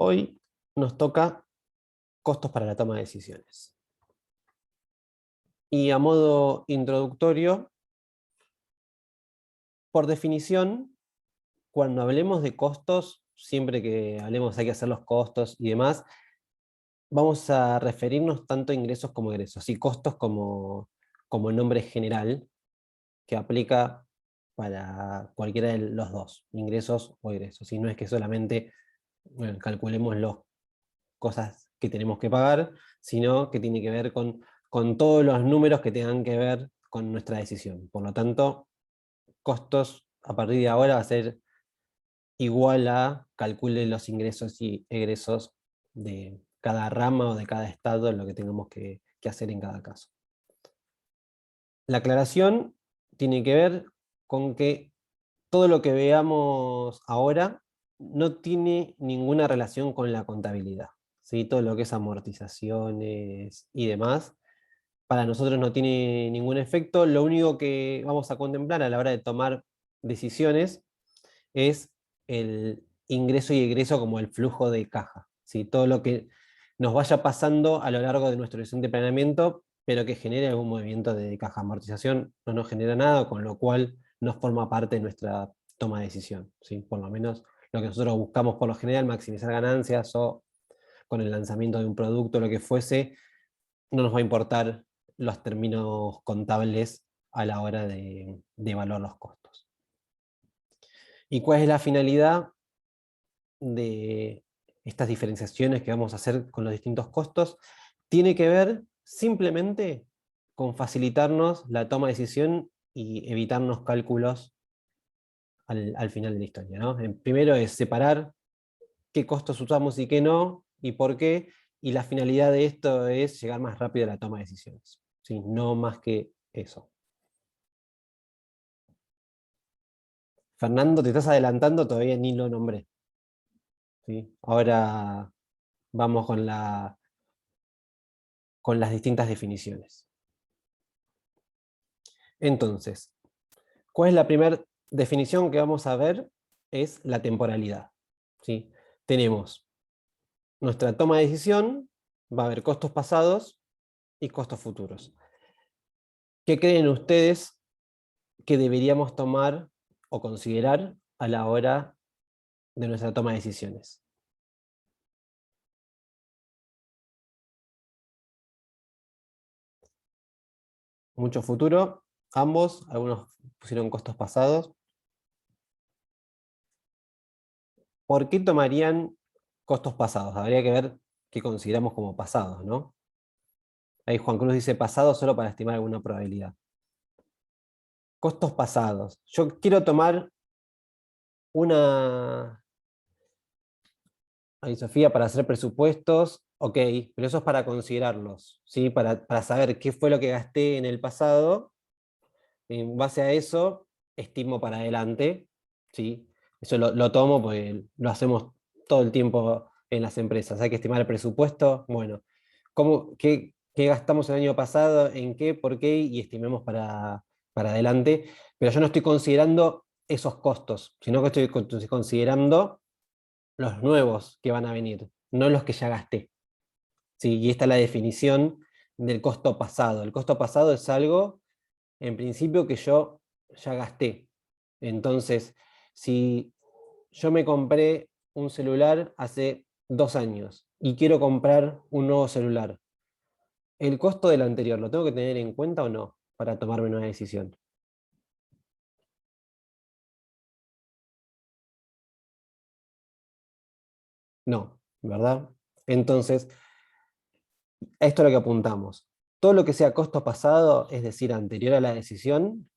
Hoy nos toca costos para la toma de decisiones. Y a modo introductorio, por definición, cuando hablemos de costos, siempre que hablemos hay que hacer los costos y demás, vamos a referirnos tanto a ingresos como egresos, y costos como nombre general que aplica para cualquiera de los dos, ingresos o egresos. Y no es que solamente calculemos las cosas que tenemos que pagar, sino que tiene que ver con todos los números que tengan que ver con nuestra decisión. Por lo tanto, costos a partir de ahora va a ser igual a calcule los ingresos y egresos de cada rama o de cada estado, lo que tengamos que hacer en cada caso. La aclaración tiene que ver con que todo lo que veamos ahora no tiene ninguna relación con la contabilidad, ¿sí? Todo lo que es amortizaciones y demás, para nosotros no tiene ningún efecto. Lo único que vamos a contemplar a la hora de tomar decisiones es el ingreso y egreso como el flujo de caja, ¿sí? Todo lo que nos vaya pasando a lo largo de nuestro horizonte de planeamiento, pero que genere algún movimiento de caja. Amortización no nos genera nada, con lo cual no forma parte de nuestra toma de decisión, ¿sí? Por lo menos lo que nosotros buscamos por lo general, maximizar ganancias o con el lanzamiento de un producto, lo que fuese, no nos va a importar los términos contables a la hora de evaluar los costos. ¿Y cuál es la finalidad de estas diferenciaciones que vamos a hacer con los distintos costos? Tiene que ver simplemente con facilitarnos la toma de decisión y evitarnos cálculos al final de la historia, ¿no? Primero es separar qué costos usamos y qué no, y por qué, y la finalidad de esto es llegar más rápido a la toma de decisiones, ¿sí? No más que eso. Fernando, te estás adelantando, todavía ni lo nombré, ¿sí? Ahora vamos con las distintas definiciones. Entonces, ¿cuál es la primera definición que vamos a ver? Es la temporalidad, ¿sí? Tenemos nuestra toma de decisión, va a haber costos pasados y costos futuros. ¿Qué creen ustedes que deberíamos tomar o considerar a la hora de nuestra toma de decisiones? Mucho futuro, ambos, algunos pusieron costos pasados. ¿Por qué tomarían costos pasados? Habría que ver qué consideramos como pasados, ¿no? Ahí Juan Cruz dice pasado solo para estimar alguna probabilidad. Costos pasados. Yo quiero tomar una... Ahí Sofía, para hacer presupuestos, ok, pero eso es para considerarlos, ¿sí? Para saber qué fue lo que gasté en el pasado. En base a eso, estimo para adelante, ¿sí? Eso lo tomo porque lo hacemos todo el tiempo en las empresas. Hay que estimar el presupuesto, bueno, qué gastamos el año pasado, en qué, por qué, y estimemos para adelante. Pero yo no estoy considerando esos costos, sino que estoy considerando los nuevos que van a venir, no los que ya gasté, ¿sí? Y esta es la definición del costo pasado. El costo pasado es algo, en principio, que yo ya gasté. Entonces, si yo me compré un celular hace 2 años y quiero comprar un nuevo celular, ¿el costo del anterior lo tengo que tener en cuenta o no para tomarme una decisión? No, ¿verdad? Entonces, esto es lo que apuntamos. Todo lo que sea costo pasado, es decir, anterior a la decisión.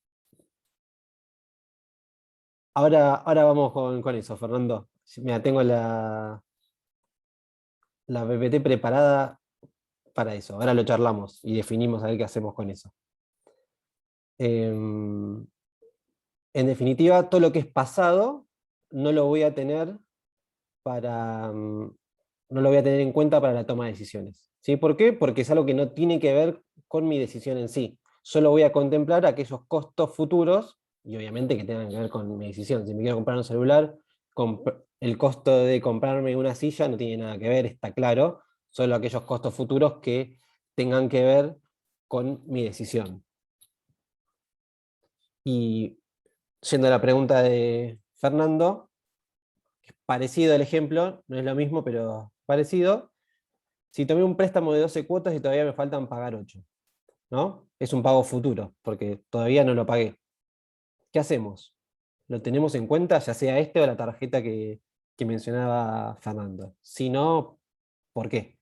Ahora vamos con eso, Fernando. Mira, tengo la PPT preparada para eso. Ahora lo charlamos y definimos a ver qué hacemos con eso. En definitiva, todo lo que es pasado no lo voy a tener no lo voy a tener en cuenta para la toma de decisiones. ¿Sí? ¿Por qué? Porque es algo que no tiene que ver con mi decisión en sí. Solo voy a contemplar aquellos costos futuros y obviamente que tengan que ver con mi decisión. Si me quiero comprar un celular, El costo de comprarme una silla no tiene nada que ver, está claro, solo aquellos costos futuros que tengan que ver con mi decisión. Y yendo a la pregunta de Fernando, parecido al ejemplo, no es lo mismo, pero parecido. Si tomé un préstamo de 12 cuotas y todavía me faltan pagar 8, ¿no? Es un pago futuro, porque todavía no lo pagué. ¿Qué hacemos? ¿Lo tenemos en cuenta, ya sea este o la tarjeta que mencionaba Fernando? Si no, ¿por qué?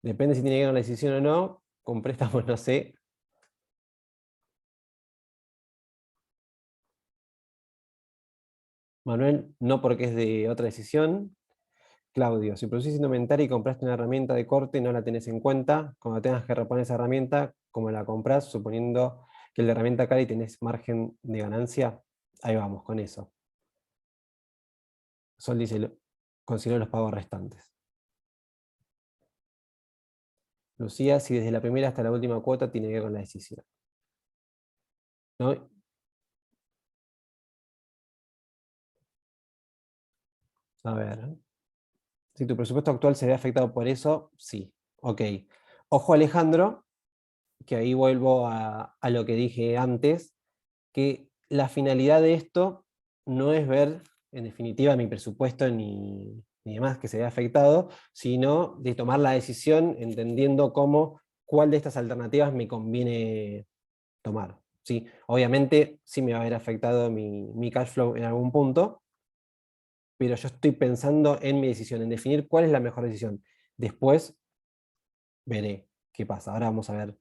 Depende si tiene que ver con la decisión o no. Con préstamos no sé. Manuel, no porque es de otra decisión. Claudio, si producís indumentaria y compraste una herramienta de corte, no la tenés en cuenta. Cuando tengas que reponer esa herramienta, como la compras, suponiendo que la herramienta cae y tenés margen de ganancia, ahí vamos con eso. Sol dice, considero los pagos restantes. Lucía, si desde la primera hasta la última cuota tiene que ver con la decisión. ¿No? A ver, si tu presupuesto actual se ve afectado por eso, sí. Ok. Ojo Alejandro, que ahí vuelvo a lo que dije antes, que la finalidad de esto no es ver, en definitiva, mi presupuesto ni demás que se vea afectado, sino de tomar la decisión entendiendo cuál de estas alternativas me conviene tomar. ¿Sí? Obviamente sí me va a haber afectado mi cash flow en algún punto, pero yo estoy pensando en mi decisión, en definir cuál es la mejor decisión. Después veré qué pasa. Ahora vamos a ver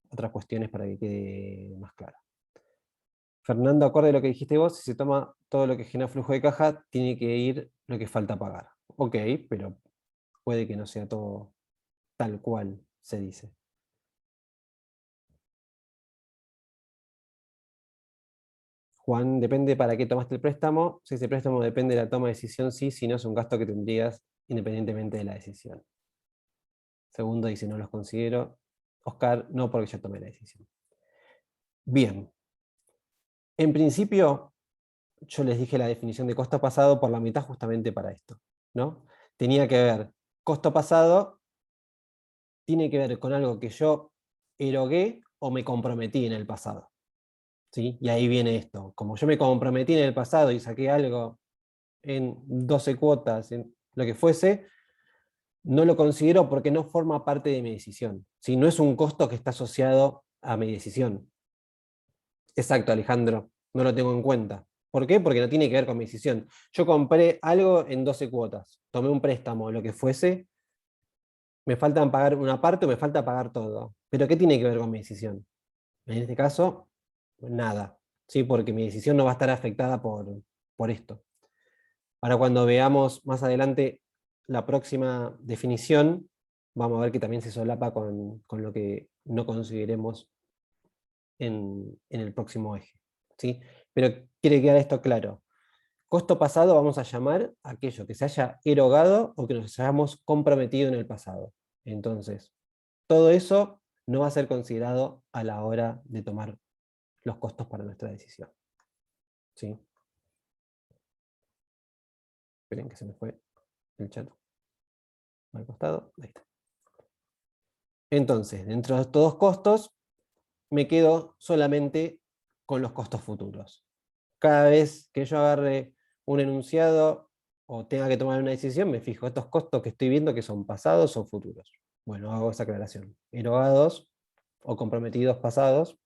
otras cuestiones para que quede más claro. Fernando, acorde a lo que dijiste vos, si se toma todo lo que genera flujo de caja, tiene que ir lo que falta pagar. Ok, pero puede que no sea todo tal cual se dice. Juan, depende para qué tomaste el préstamo. Si ese préstamo depende de la toma de decisión, sí, si no es un gasto que tendrías independientemente de la decisión. Segundo dice, no los considero. Oscar, no porque ya tomé la decisión. Bien. En principio, yo les dije la definición de costo pasado por la mitad justamente para esto, ¿no? Tenía que ver, costo pasado tiene que ver con algo que yo erogué o me comprometí en el pasado, ¿sí? Y ahí viene esto, como yo me comprometí en el pasado y saqué algo en 12 cuotas, en lo que fuese, no lo considero porque no forma parte de mi decisión, ¿sí? No es un costo que está asociado a mi decisión. Exacto, Alejandro, no lo tengo en cuenta. ¿Por qué? Porque no tiene que ver con mi decisión. Yo compré algo en 12 cuotas, tomé un préstamo, lo que fuese, me faltan pagar una parte o me falta pagar todo. ¿Pero qué tiene que ver con mi decisión? En este caso, nada, ¿sí? Porque mi decisión no va a estar afectada por esto. Ahora cuando veamos más adelante la próxima definición, vamos a ver que también se solapa con lo que no consideremos en el próximo eje, ¿sí? Pero quiere quedar esto claro. Costo pasado vamos a llamar aquello que se haya erogado o que nos hayamos comprometido en el pasado. Entonces, todo eso no va a ser considerado a la hora de tomar los costos para nuestra decisión. ¿Sí? Esperen que se me fue el chat al costado. Ahí está. Entonces, dentro de estos dos costos, me quedo solamente con los costos futuros. Cada vez que yo agarre un enunciado o tenga que tomar una decisión, me fijo estos costos que estoy viendo que son pasados o futuros. Bueno, hago esa aclaración. Erogados o comprometidos pasados,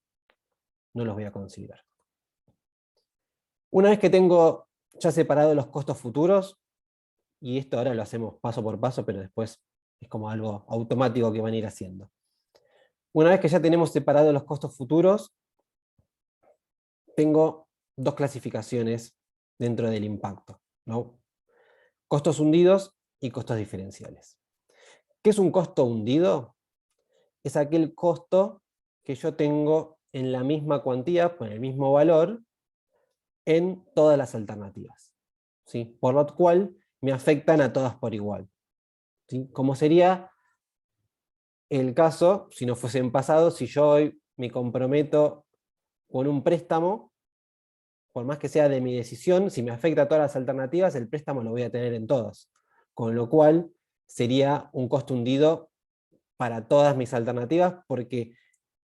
no los voy a considerar. Una vez que tengo ya separados los costos futuros, y esto ahora lo hacemos paso por paso, pero después es como algo automático que van a ir haciendo. Una vez que ya tenemos separados los costos futuros, tengo dos clasificaciones dentro del impacto, ¿no? Costos hundidos y costos diferenciales. ¿Qué es un costo hundido? Es aquel costo que yo tengo en la misma cuantía, con el mismo valor, en todas las alternativas, ¿sí? Por lo cual me afectan a todas por igual, ¿sí? Como sería el caso, si no fuese en pasado, si yo hoy me comprometo con un préstamo, por más que sea de mi decisión, si me afecta a todas las alternativas, el préstamo lo voy a tener en todas. Con lo cual sería un costo hundido para todas mis alternativas, porque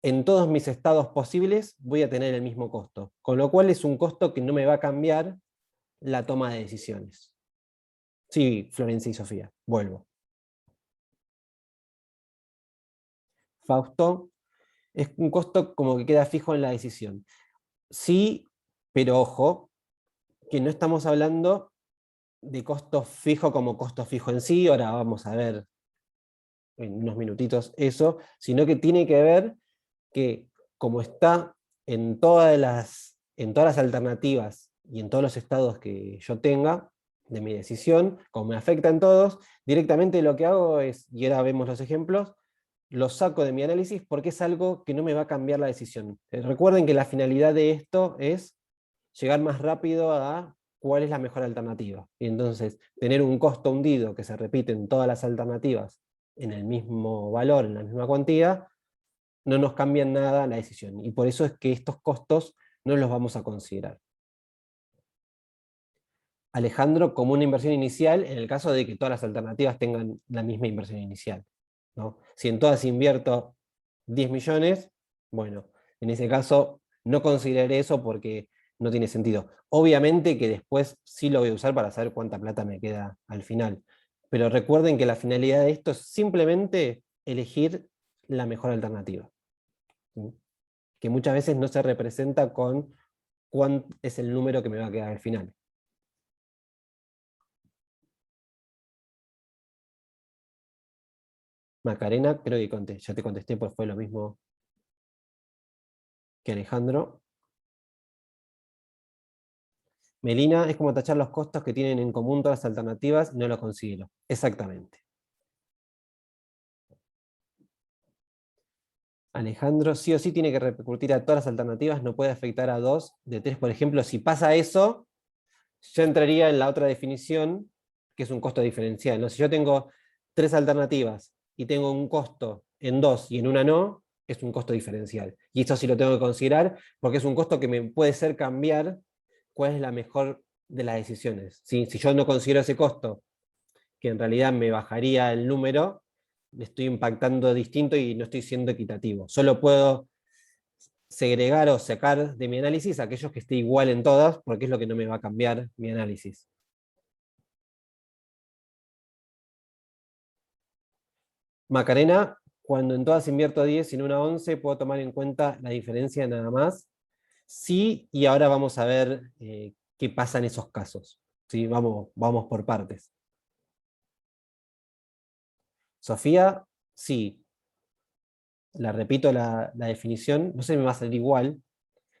en todos mis estados posibles voy a tener el mismo costo. Con lo cual es un costo que no me va a cambiar la toma de decisiones. Sí, Florencia y Sofía, vuelvo. Fausto, es un costo como que queda fijo en la decisión. Sí, pero ojo, que no estamos hablando de costo fijo como costo fijo en sí, ahora vamos a ver en unos minutitos eso, sino que tiene que ver que como está en todas las alternativas y en todos los estados que yo tenga de mi decisión, como me afecta en todos, directamente lo que hago es, y ahora vemos los ejemplos, lo saco de mi análisis porque es algo que no me va a cambiar la decisión. Recuerden que la finalidad de esto es llegar más rápido a cuál es la mejor alternativa. Y entonces, tener un costo hundido que se repite en todas las alternativas en el mismo valor, en la misma cuantía, no nos cambia en nada la decisión. Y por eso es que estos costos no los vamos a considerar. Alejandro, como una inversión inicial, en el caso de que todas las alternativas tengan la misma inversión inicial, ¿no? Si en todas invierto 10 millones, bueno, en ese caso no consideraré eso porque no tiene sentido. Obviamente que después sí lo voy a usar para saber cuánta plata me queda al final. Pero recuerden que la finalidad de esto es simplemente elegir la mejor alternativa, ¿sí? Que muchas veces no se representa con cuánto es el número que me va a quedar al final. Macarena, creo que ya te contesté, pues fue lo mismo que Alejandro. Melina, es como tachar los costos que tienen en común todas las alternativas y no lo considero. Exactamente. Alejandro, sí o sí tiene que repercutir a todas las alternativas, no puede afectar a dos de tres. Por ejemplo, si pasa eso, yo entraría en la otra definición, que es un costo diferencial, ¿no? Si yo tengo tres alternativas y tengo un costo en dos y en una no, es un costo diferencial. Y esto sí lo tengo que considerar porque es un costo que me puede ser cambiar cuál es la mejor de las decisiones, ¿sí? Si yo no considero ese costo, que en realidad me bajaría el número, le estoy impactando distinto y no estoy siendo equitativo. Solo puedo segregar o sacar de mi análisis aquellos que esté igual en todas, porque es lo que no me va a cambiar mi análisis. Macarena, cuando en todas invierto 10 y en una 11, puedo tomar en cuenta la diferencia nada más. Sí, y ahora vamos a ver qué pasa en esos casos. ¿Sí? Vamos por partes. Sofía, sí, la repito la definición, no sé si me va a salir igual,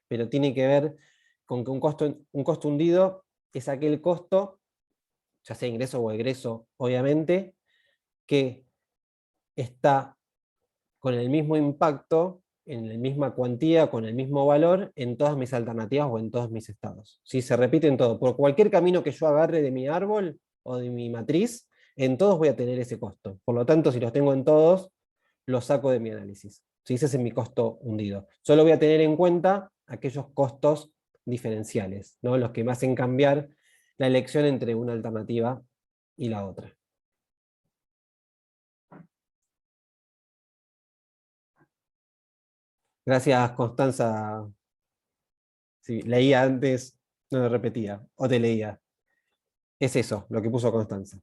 pero tiene que ver con que un costo hundido es aquel costo, ya sea ingreso o egreso, obviamente, que está con el mismo impacto, en la misma cuantía, con el mismo valor, en todas mis alternativas o en todos mis estados. Si se repite en todo, por cualquier camino que yo agarre de mi árbol o de mi matriz, en todos voy a tener ese costo. Por lo tanto, si los tengo en todos, los saco de mi análisis. Si ese es mi costo hundido. Solo voy a tener en cuenta aquellos costos diferenciales, ¿no? Los que me hacen cambiar la elección entre una alternativa y la otra. Gracias, Constanza. Sí, leía antes, no lo repetía, o te leía. Es eso, lo que puso Constanza.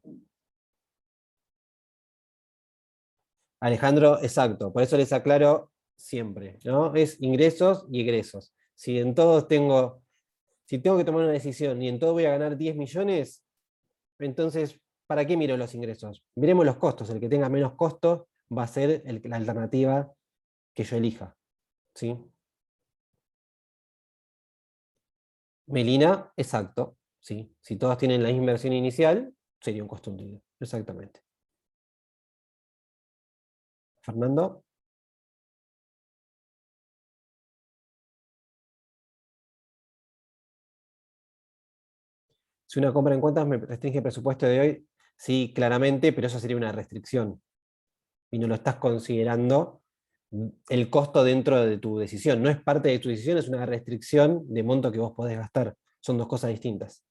Alejandro, exacto, por eso les aclaro siempre, ¿no? Es ingresos y egresos. Si tengo que tomar una decisión y en todo voy a ganar 10 millones, entonces, ¿para qué miro los ingresos? Miremos los costos. El que tenga menos costos va a ser la alternativa que yo elija, ¿sí? Melina, exacto, ¿sí? Si todas tienen la misma inversión inicial, sería un costo hundido, exactamente. Fernando, si una compra en cuentas me restringe el presupuesto de hoy, sí, claramente, pero eso sería una restricción y no lo estás considerando el costo dentro de tu decisión. No es parte de tu decisión, es una restricción de monto que vos podés gastar. Son dos cosas distintas.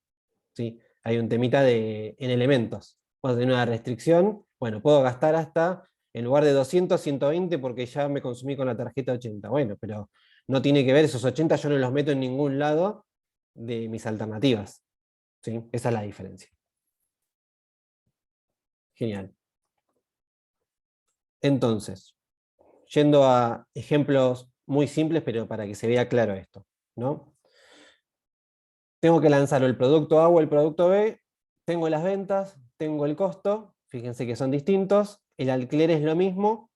¿Sí? Hay un temita en elementos. Vos tenés una restricción, bueno, puedo gastar hasta, en lugar de 200, 120 porque ya me consumí con la tarjeta 80. Bueno, pero no tiene que ver, esos 80 yo no los meto en ningún lado de mis alternativas. ¿Sí? Esa es la diferencia. Genial. Entonces, yendo a ejemplos muy simples, pero para que se vea claro esto, ¿no? Tengo que lanzar el producto A o el producto B, tengo las ventas, tengo el costo, fíjense que son distintos, el alquiler es lo mismo,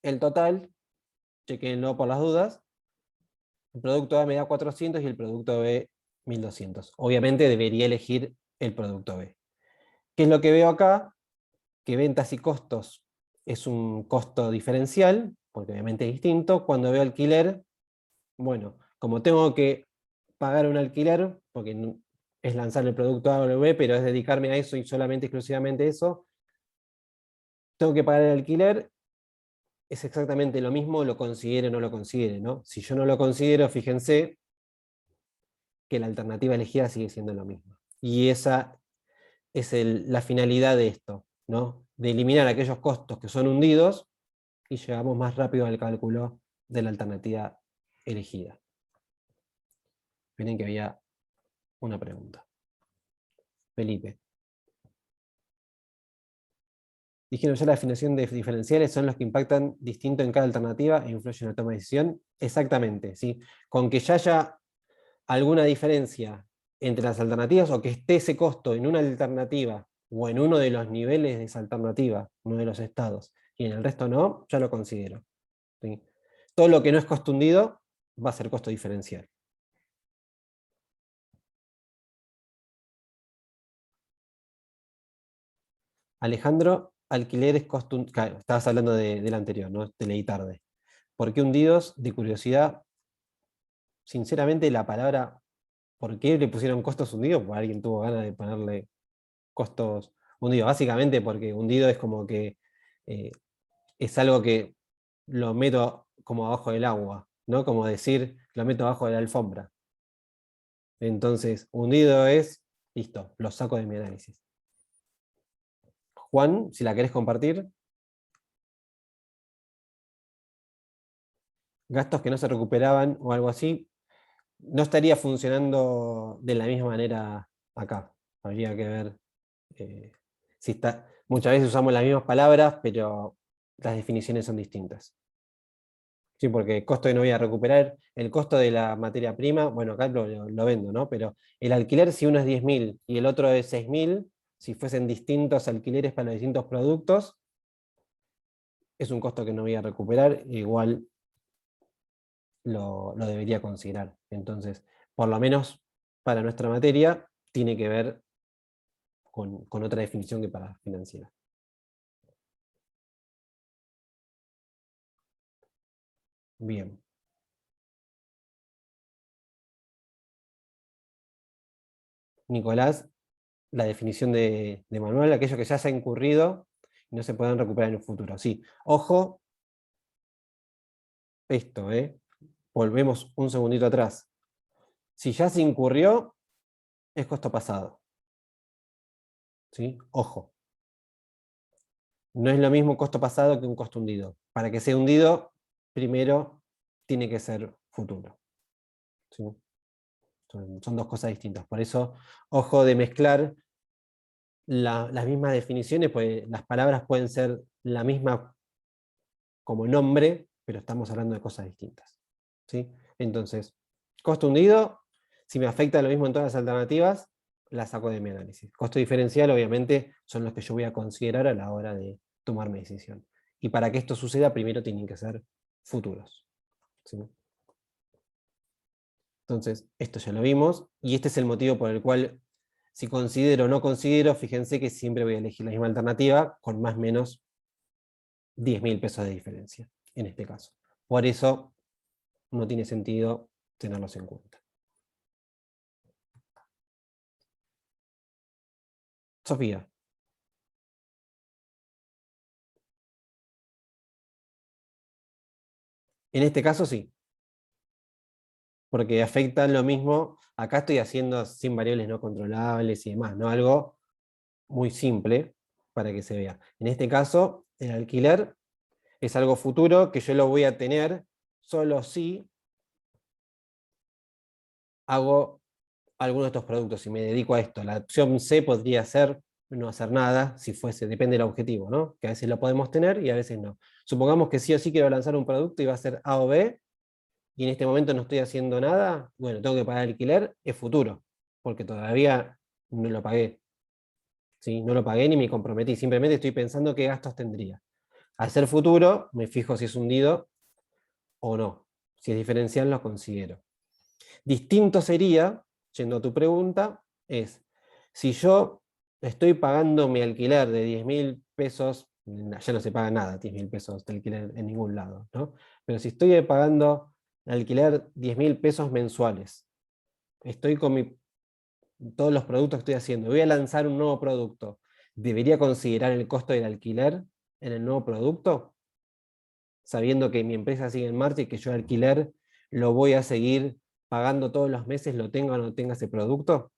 el total, chequenlo por las dudas, el producto A me da 400 y el producto B 1200. Obviamente debería elegir el producto B. ¿Qué es lo que veo acá? Que ventas y costos es un costo diferencial, porque obviamente es distinto. Cuando veo alquiler, bueno, como tengo que pagar un alquiler, porque es lanzar el producto A o el B, pero es dedicarme a eso y solamente exclusivamente eso, tengo que pagar el alquiler, es exactamente lo mismo, lo considere o no lo considere, ¿no? Si yo no lo considero, fíjense que la alternativa elegida sigue siendo lo mismo. Y esa es la finalidad de esto, ¿no? De eliminar aquellos costos que son hundidos y llegamos más rápido al cálculo de la alternativa elegida. Miren que había una pregunta. Felipe. Dijeron ya la definición de diferenciales son los que impactan distinto en cada alternativa e influyen en la toma de decisión. Exactamente, ¿sí? Con que ya haya alguna diferencia entre las alternativas o que esté ese costo en una alternativa o en uno de los niveles de esa alternativa, uno de los estados, y en el resto no, ya lo considero. ¿Sí? Todo lo que no es costo hundido va a ser costo diferencial. Alejandro, alquileres costo hundido. Claro, estabas hablando del anterior, ¿no? Te leí tarde. ¿Por qué hundidos? De curiosidad, sinceramente la palabra, ¿por qué le pusieron costos hundidos? Porque alguien tuvo ganas de ponerle costos hundidos. Básicamente porque hundido es como que eh, es algo que lo meto como abajo del agua, ¿no? Como decir, lo meto abajo de la alfombra. Entonces, hundido es, listo, lo saco de mi análisis. Juan, si la querés compartir, gastos que no se recuperaban o algo así, no estaría funcionando de la misma manera acá. Habría que ver si está. Muchas veces usamos las mismas palabras, pero las definiciones son distintas. Sí, porque el costo que no voy a recuperar, el costo de la materia prima, bueno, acá lo vendo, ¿no? Pero el alquiler, si uno es 10.000 y el otro es 6.000, si fuesen distintos alquileres para los distintos productos, es un costo que no voy a recuperar, igual lo debería considerar. Entonces, por lo menos para nuestra materia, tiene que ver con otra definición que para financiera. Bien. Nicolás, la definición de Manuel, aquello que ya se ha incurrido y no se pueden recuperar en el futuro. Sí, ojo, esto, volvemos un segundito atrás. Si ya se incurrió, es costo pasado. ¿Sí? Ojo. No es lo mismo costo pasado que un costo hundido. Para que sea hundido, primero tiene que ser futuro. ¿Sí? Son dos cosas distintas. Por eso, ojo de mezclar las mismas definiciones, pues las palabras pueden ser la misma como nombre, pero estamos hablando de cosas distintas. ¿Sí? Entonces, costo hundido, si me afecta lo mismo en todas las alternativas, la saco de mi análisis. Costo diferencial, obviamente, son los que yo voy a considerar a la hora de tomar mi decisión. Y para que esto suceda, primero tienen que ser futuros. ¿Sí? Entonces, esto ya lo vimos, y este es el motivo por el cual, si considero o no considero, fíjense que siempre voy a elegir la misma alternativa con más o menos 10.000 pesos de diferencia, en este caso. Por eso no tiene sentido tenerlos en cuenta. Sofía. En este caso sí, porque afecta lo mismo. Acá estoy haciendo sin variables no controlables y demás, ¿no? Algo muy simple para que se vea. En este caso, el alquiler es algo futuro que yo lo voy a tener solo si hago alguno de estos productos, si me dedico a esto. La opción C podría ser no hacer nada, si fuese, depende del objetivo, ¿no? Que a veces lo podemos tener y a veces no. Supongamos que sí o sí quiero lanzar un producto y va a ser A o B, y en este momento no estoy haciendo nada, bueno, tengo que pagar alquiler, es futuro, porque todavía no lo pagué. ¿Sí? No lo pagué ni me comprometí, simplemente estoy pensando qué gastos tendría. Al ser futuro, me fijo si es hundido o no. Si es diferencial, lo considero. Distinto sería, yendo a tu pregunta, es si yo estoy pagando mi alquiler de 10.000 pesos, ya no se paga nada, 10.000 pesos de alquiler en ningún lado, ¿no? Pero si estoy pagando alquiler 10.000 pesos mensuales, estoy con todos los productos que estoy haciendo, voy a lanzar un nuevo producto, ¿debería considerar el costo del alquiler en el nuevo producto? Sabiendo que mi empresa sigue en marcha y que yo alquiler lo voy a seguir pagando todos los meses, lo tenga o no tenga ese producto.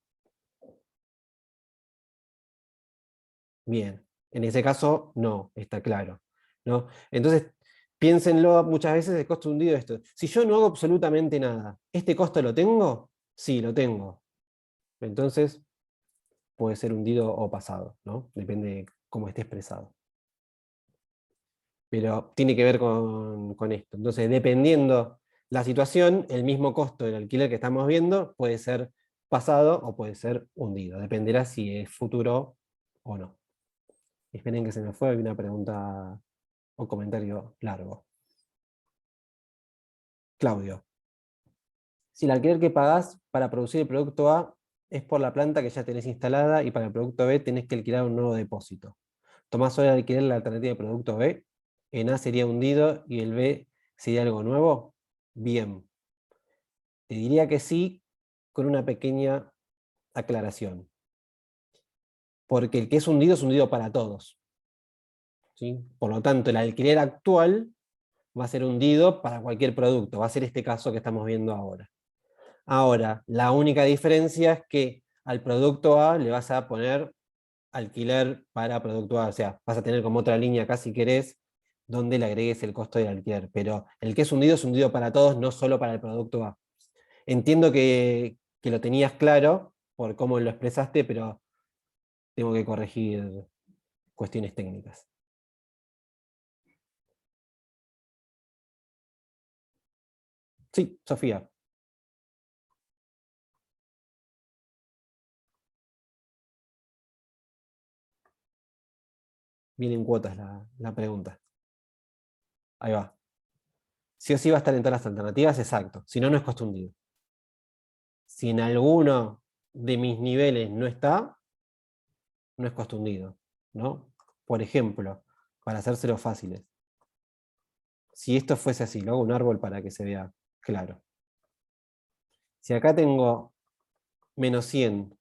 Bien, en ese caso no, está claro, ¿no? Entonces, piénsenlo muchas veces el costo hundido de esto. Si yo no hago absolutamente nada, ¿este costo lo tengo? Sí, lo tengo. Entonces, puede ser hundido o pasado, ¿no? Depende de cómo esté expresado. Pero tiene que ver con esto. Entonces, dependiendo la situación, el mismo costo del alquiler que estamos viendo puede ser pasado o puede ser hundido. Dependerá si es futuro o no. Esperen que se me fue una pregunta o comentario largo. Claudio, si el alquiler que pagás para producir el producto A es por la planta que ya tenés instalada y para el producto B tenés que alquilar un nuevo depósito. ¿Tomás solo el alquiler la alternativa de producto B? En A sería hundido y el B sería algo nuevo. Bien, te diría que sí, con una pequeña aclaración. Porque el que es hundido para todos. ¿Sí? Por lo tanto, el alquiler actual va a ser hundido para cualquier producto. Va a ser este caso que estamos viendo ahora. Ahora, la única diferencia es que al producto A le vas a poner alquiler para producto A. O sea, vas a tener como otra línea acá si querés, donde le agregues el costo del alquiler. Pero el que es hundido para todos, no solo para el producto A. Entiendo que lo tenías claro por cómo lo expresaste, pero tengo que corregir cuestiones técnicas. Sí, Sofía, viene en cuotas la pregunta. Ahí va. Sí o sí va a estar en todas las alternativas, exacto. Si no, no es costo hundido. Si en alguno de mis niveles no está, no es costo hundido, ¿no? Por ejemplo, para hacérselo fáciles. Si esto fuese así, lo hago un árbol para que se vea claro. Si acá tengo -100,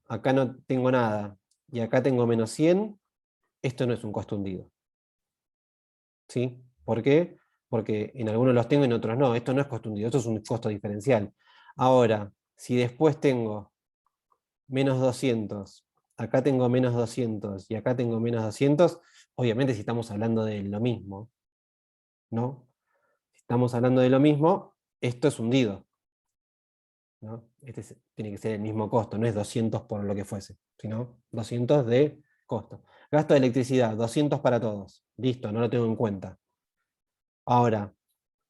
acá no tengo nada, y acá tengo -100, esto no es un costo hundido. ¿Sí? ¿Por qué? Porque en algunos los tengo y en otros no. Esto no es costo hundido, esto es un costo diferencial. Ahora, si después tengo -200, acá tengo -200 y acá tengo -200, obviamente si estamos hablando de lo mismo, ¿no? Si estamos hablando de lo mismo, esto es hundido, ¿no? Tiene que ser el mismo costo, no es 200 por lo que fuese, sino 200 de costo. Gasto de electricidad, 200 para todos. Listo, no lo tengo en cuenta. Ahora,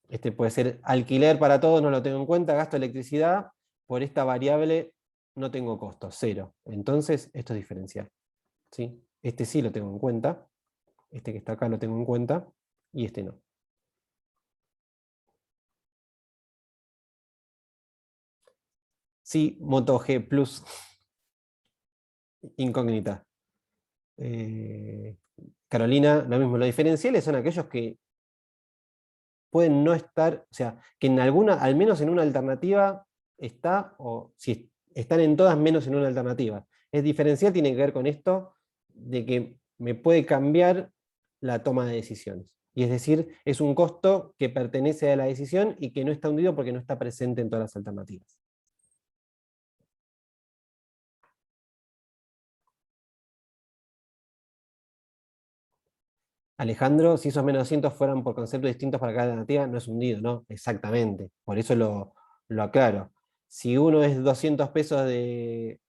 este puede ser alquiler para todos, no lo tengo en cuenta. Gasto de electricidad, por esta variable no tengo costo, cero. Entonces, esto es diferencial. ¿Sí? Este sí lo tengo en cuenta. Este que está acá lo tengo en cuenta. Y este no. Sí, Moto G Plus, incógnita. Eh, Carolina, lo mismo. Los diferenciales son aquellos que pueden no estar, o sea, que en alguna, al menos en una alternativa está, o si están en todas menos en una alternativa. Es diferencial, tiene que ver con esto de que me puede cambiar la toma de decisiones. Y es decir, es un costo que pertenece a la decisión y que no está hundido porque no está presente en todas las alternativas. Alejandro, si esos menos 200 fueran por conceptos distintos para cada alternativa, no es hundido, ¿no? Exactamente. Por eso lo aclaro. Si uno es 200 pesos de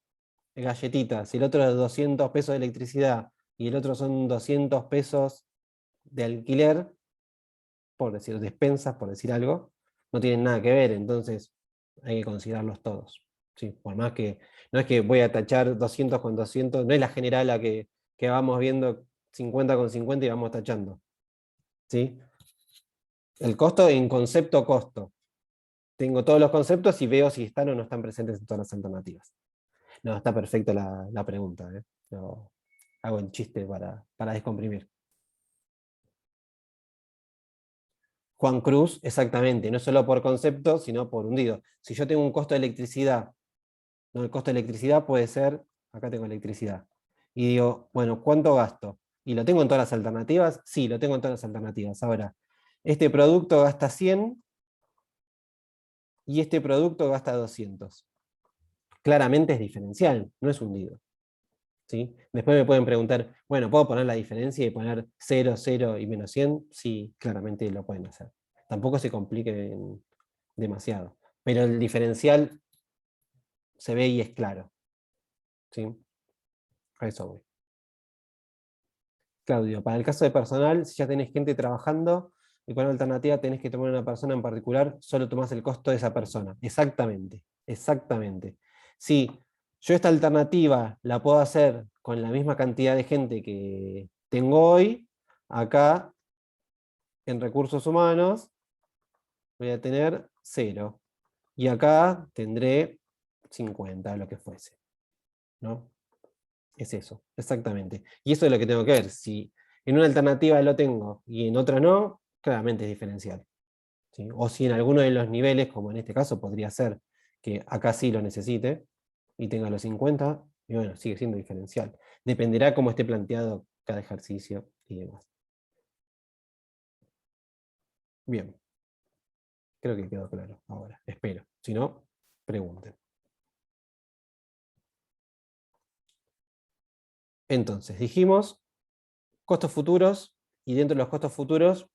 galletitas, si el otro es 200 pesos de electricidad y el otro son 200 pesos de alquiler, por decir despensas, por decir algo, no tienen nada que ver, entonces hay que considerarlos todos. ¿Sí? Por más que, no es que voy a tachar 200 con 200, no es la general a que vamos viendo 50 con 50 y vamos tachando. ¿Sí? El costo en concepto costo. Tengo todos los conceptos y veo si están o no están presentes en todas las alternativas. No, está perfecta la pregunta. Lo hago en chiste para descomprimir. Juan Cruz, exactamente, no solo por concepto, sino por hundido. Si yo tengo un costo de electricidad, ¿no? El costo de electricidad puede ser, acá tengo electricidad, y digo, bueno, ¿cuánto gasto? ¿Y lo tengo en todas las alternativas? Sí, lo tengo en todas las alternativas. Ahora, este producto gasta 100 y este producto gasta 200. Claramente es diferencial, no es hundido. ¿Sí? Después me pueden preguntar, bueno, ¿puedo poner la diferencia y poner 0, 0 y menos 100? Sí, claramente lo pueden hacer. Tampoco se compliquen demasiado. Pero el diferencial se ve y es claro. ¿Sí? A eso voy. Claudio, para el caso de personal, si ya tenés gente trabajando y por una alternativa tenés que tomar una persona en particular, solo tomás el costo de esa persona. Exactamente, exactamente. Si yo esta alternativa la puedo hacer con la misma cantidad de gente que tengo hoy, acá en recursos humanos voy a tener 0. Y acá tendré 50, lo que fuese. ¿No? Es eso, exactamente. Y eso es lo que tengo que ver. Si en una alternativa lo tengo y en otra no, claramente es diferencial. ¿Sí? O si en alguno de los niveles, como en este caso podría ser que acá sí lo necesite y tenga los 50, y bueno, sigue siendo diferencial. Dependerá cómo esté planteado cada ejercicio y demás. Bien, creo que quedó claro ahora. Espero. Si no, pregunten. Entonces, dijimos costos futuros y dentro de los costos futuros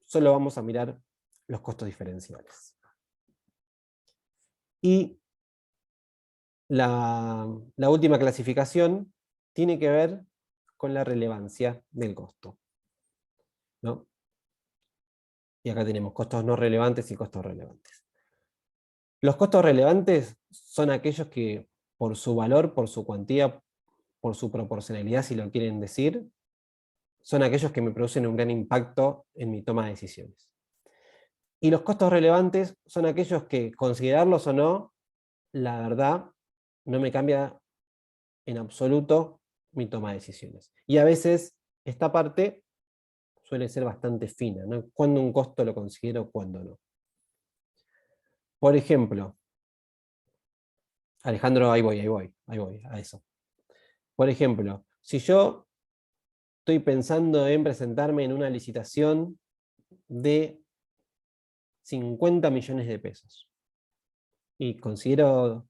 solo vamos a mirar los costos diferenciales. Y la última clasificación tiene que ver con la relevancia del costo, ¿no? Y acá tenemos costos no relevantes y costos relevantes. Los costos relevantes son aquellos que por su valor, por su cuantía, por su proporcionalidad, si lo quieren decir, son aquellos que me producen un gran impacto en mi toma de decisiones. Y los costos relevantes son aquellos que, considerarlos o no, la verdad, no me cambia en absoluto mi toma de decisiones. Y a veces esta parte suele ser bastante fina, ¿no? Cuando un costo lo considero, cuando no. Por ejemplo, Alejandro, ahí voy, a eso. Por ejemplo, si yo estoy pensando en presentarme en una licitación de 50 millones de pesos y considero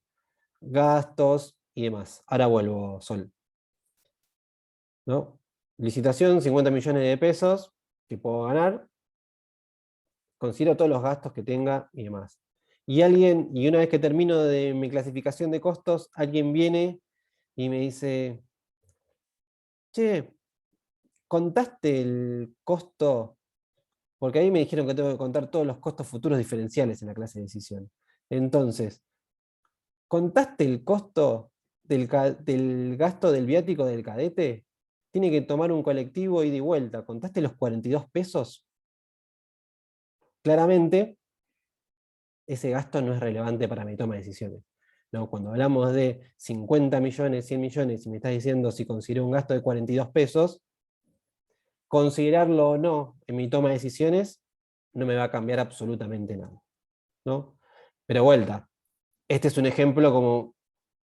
gastos y demás. Ahora vuelvo, Sol. ¿No? Licitación, 50 millones de pesos que puedo ganar, considero todos los gastos que tenga y demás. Y una vez que termino de mi clasificación de costos, alguien viene y me dice, che, ¿contaste el costo? Porque a mí me dijeron que tengo que contar todos los costos futuros diferenciales en la clase de decisión. Entonces, ¿contaste el costo del gasto del viático del cadete? Tiene que tomar un colectivo ida y vuelta. ¿Contaste los 42 pesos? Claramente, ese gasto no es relevante para mi toma de decisiones. ¿No? Cuando hablamos de 50 millones, 100 millones, y me estás diciendo si considero un gasto de 42 pesos, considerarlo o no en mi toma de decisiones no me va a cambiar absolutamente nada. ¿No? Pero vuelta, este es un ejemplo como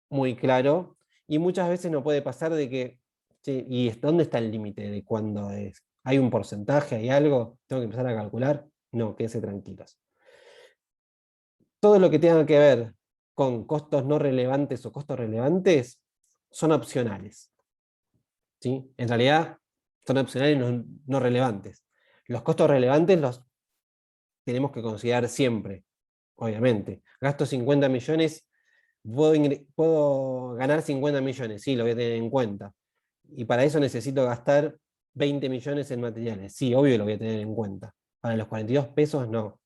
muy claro, y muchas veces no puede pasar de que, ¿y dónde está el límite de cuándo es ¿Hay un porcentaje, hay algo? ¿Tengo que empezar a calcular? No, quédense tranquilos. Todo lo que tenga que ver con costos no relevantes o costos relevantes son opcionales. ¿Sí? En realidad son opcionales y no relevantes. Los costos relevantes los tenemos que considerar siempre, obviamente. Gasto 50 millones, puedo ganar 50 millones, sí, lo voy a tener en cuenta. Y para eso necesito gastar 20 millones en materiales. Sí, obvio lo voy a tener en cuenta. Para los 42 pesos no,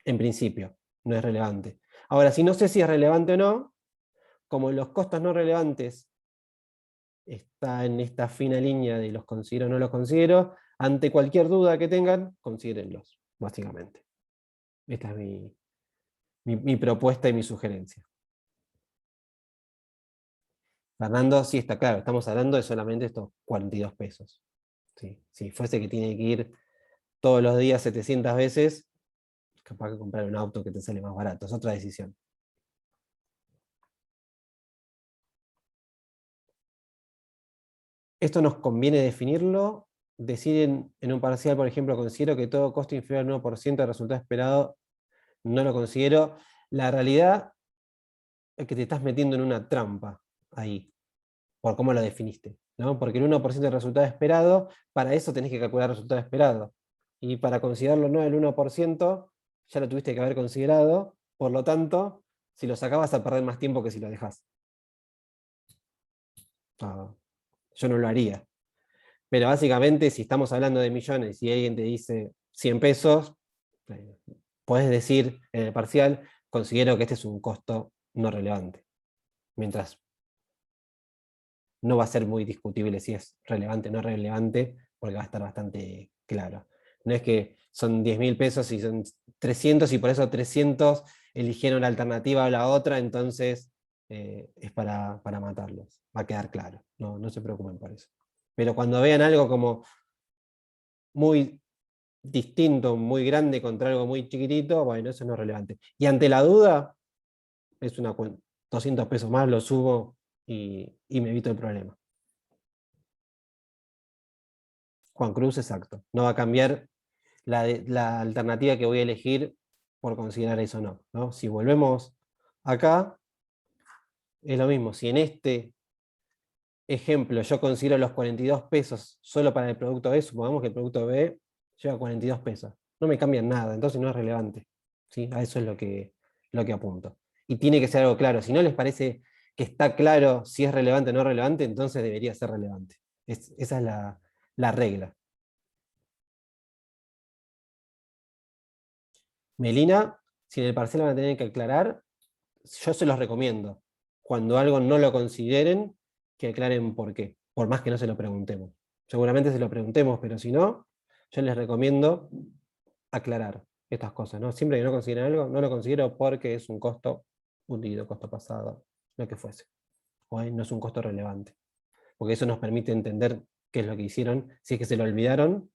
en principio, no es relevante. Ahora, si no sé si es relevante o no, como los costos no relevantes está en esta fina línea de los considero o no los considero, ante cualquier duda que tengan, considérenlos, básicamente. Esta es mi propuesta y mi sugerencia. Fernando, sí está claro, estamos hablando de solamente estos 42 pesos. ¿Sí? Si fuese que tiene que ir todos los días 700 veces, capaz que comprar un auto que te sale más barato, es otra decisión. Esto nos conviene definirlo, decir en un parcial, por ejemplo, considero que todo costo inferior al 1% del resultado esperado, no lo considero. La realidad es que te estás metiendo en una trampa ahí, por cómo lo definiste, ¿no? Porque el 1% del resultado esperado, para eso tenés que calcular el resultado esperado. Y para considerarlo no el 1%, ya lo tuviste que haber considerado, por lo tanto, si lo sacabas a perder más tiempo que si lo dejás. Ah, yo no lo haría. Pero básicamente, si estamos hablando de millones y alguien te dice 100 pesos, eh, podés decir en el parcial, considero que este es un costo no relevante. Mientras no va a ser muy discutible si es relevante o no relevante, porque va a estar bastante claro. No es que son 10.000 pesos y son 300 y por eso 300 eligieron la alternativa o la otra, entonces es para matarlos. Va a quedar claro, no se preocupen por eso. Pero cuando vean algo como muy distinto, muy grande contra algo muy chiquitito, bueno, eso no es relevante. Y ante la duda, es una cuenta. 200 pesos más lo subo y me evito el problema. Juan Cruz, exacto. No va a cambiar la alternativa que voy a elegir por considerar eso o no, ¿no? Si volvemos acá, es lo mismo. Si en este ejemplo yo considero los 42 pesos solo para el producto B, supongamos que el producto B lleva 42 pesos. No me cambian nada, entonces no es relevante. ¿Sí? A eso es lo que apunto. Y tiene que ser algo claro. Si no les parece que está claro si es relevante o no relevante, entonces debería ser relevante. Esa es la regla. Melina, si en el parcial van a tener que aclarar, yo se los recomiendo. Cuando algo no lo consideren, que aclaren por qué, por más que no se lo preguntemos. Seguramente se lo preguntemos, pero si no, yo les recomiendo aclarar estas cosas, ¿no? Siempre que no consideren algo, no lo considero porque es un costo hundido, costo pasado, lo que fuese. O no es un costo relevante. Porque eso nos permite entender qué es lo que hicieron, si es que se lo olvidaron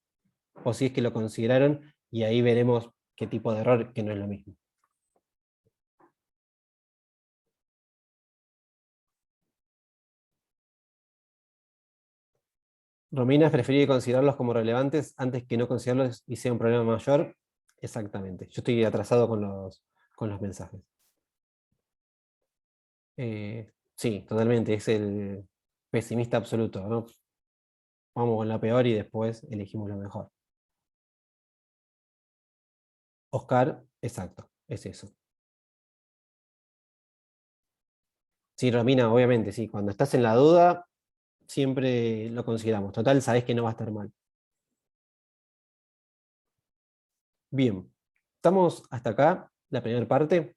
o si es que lo consideraron, y ahí veremos qué tipo de error, que no es lo mismo. Romina, es preferible considerarlos como relevantes antes que no considerarlos y sea un problema mayor. Exactamente. Yo estoy atrasado con los mensajes. Sí, totalmente. Es el pesimista absoluto, ¿no? Vamos con la peor y después elegimos lo mejor. Oscar, exacto, es eso. Sí, Romina, obviamente, sí. Cuando estás en la duda, siempre lo consideramos. Total, sabés que no va a estar mal. Bien, estamos hasta acá, la primera parte.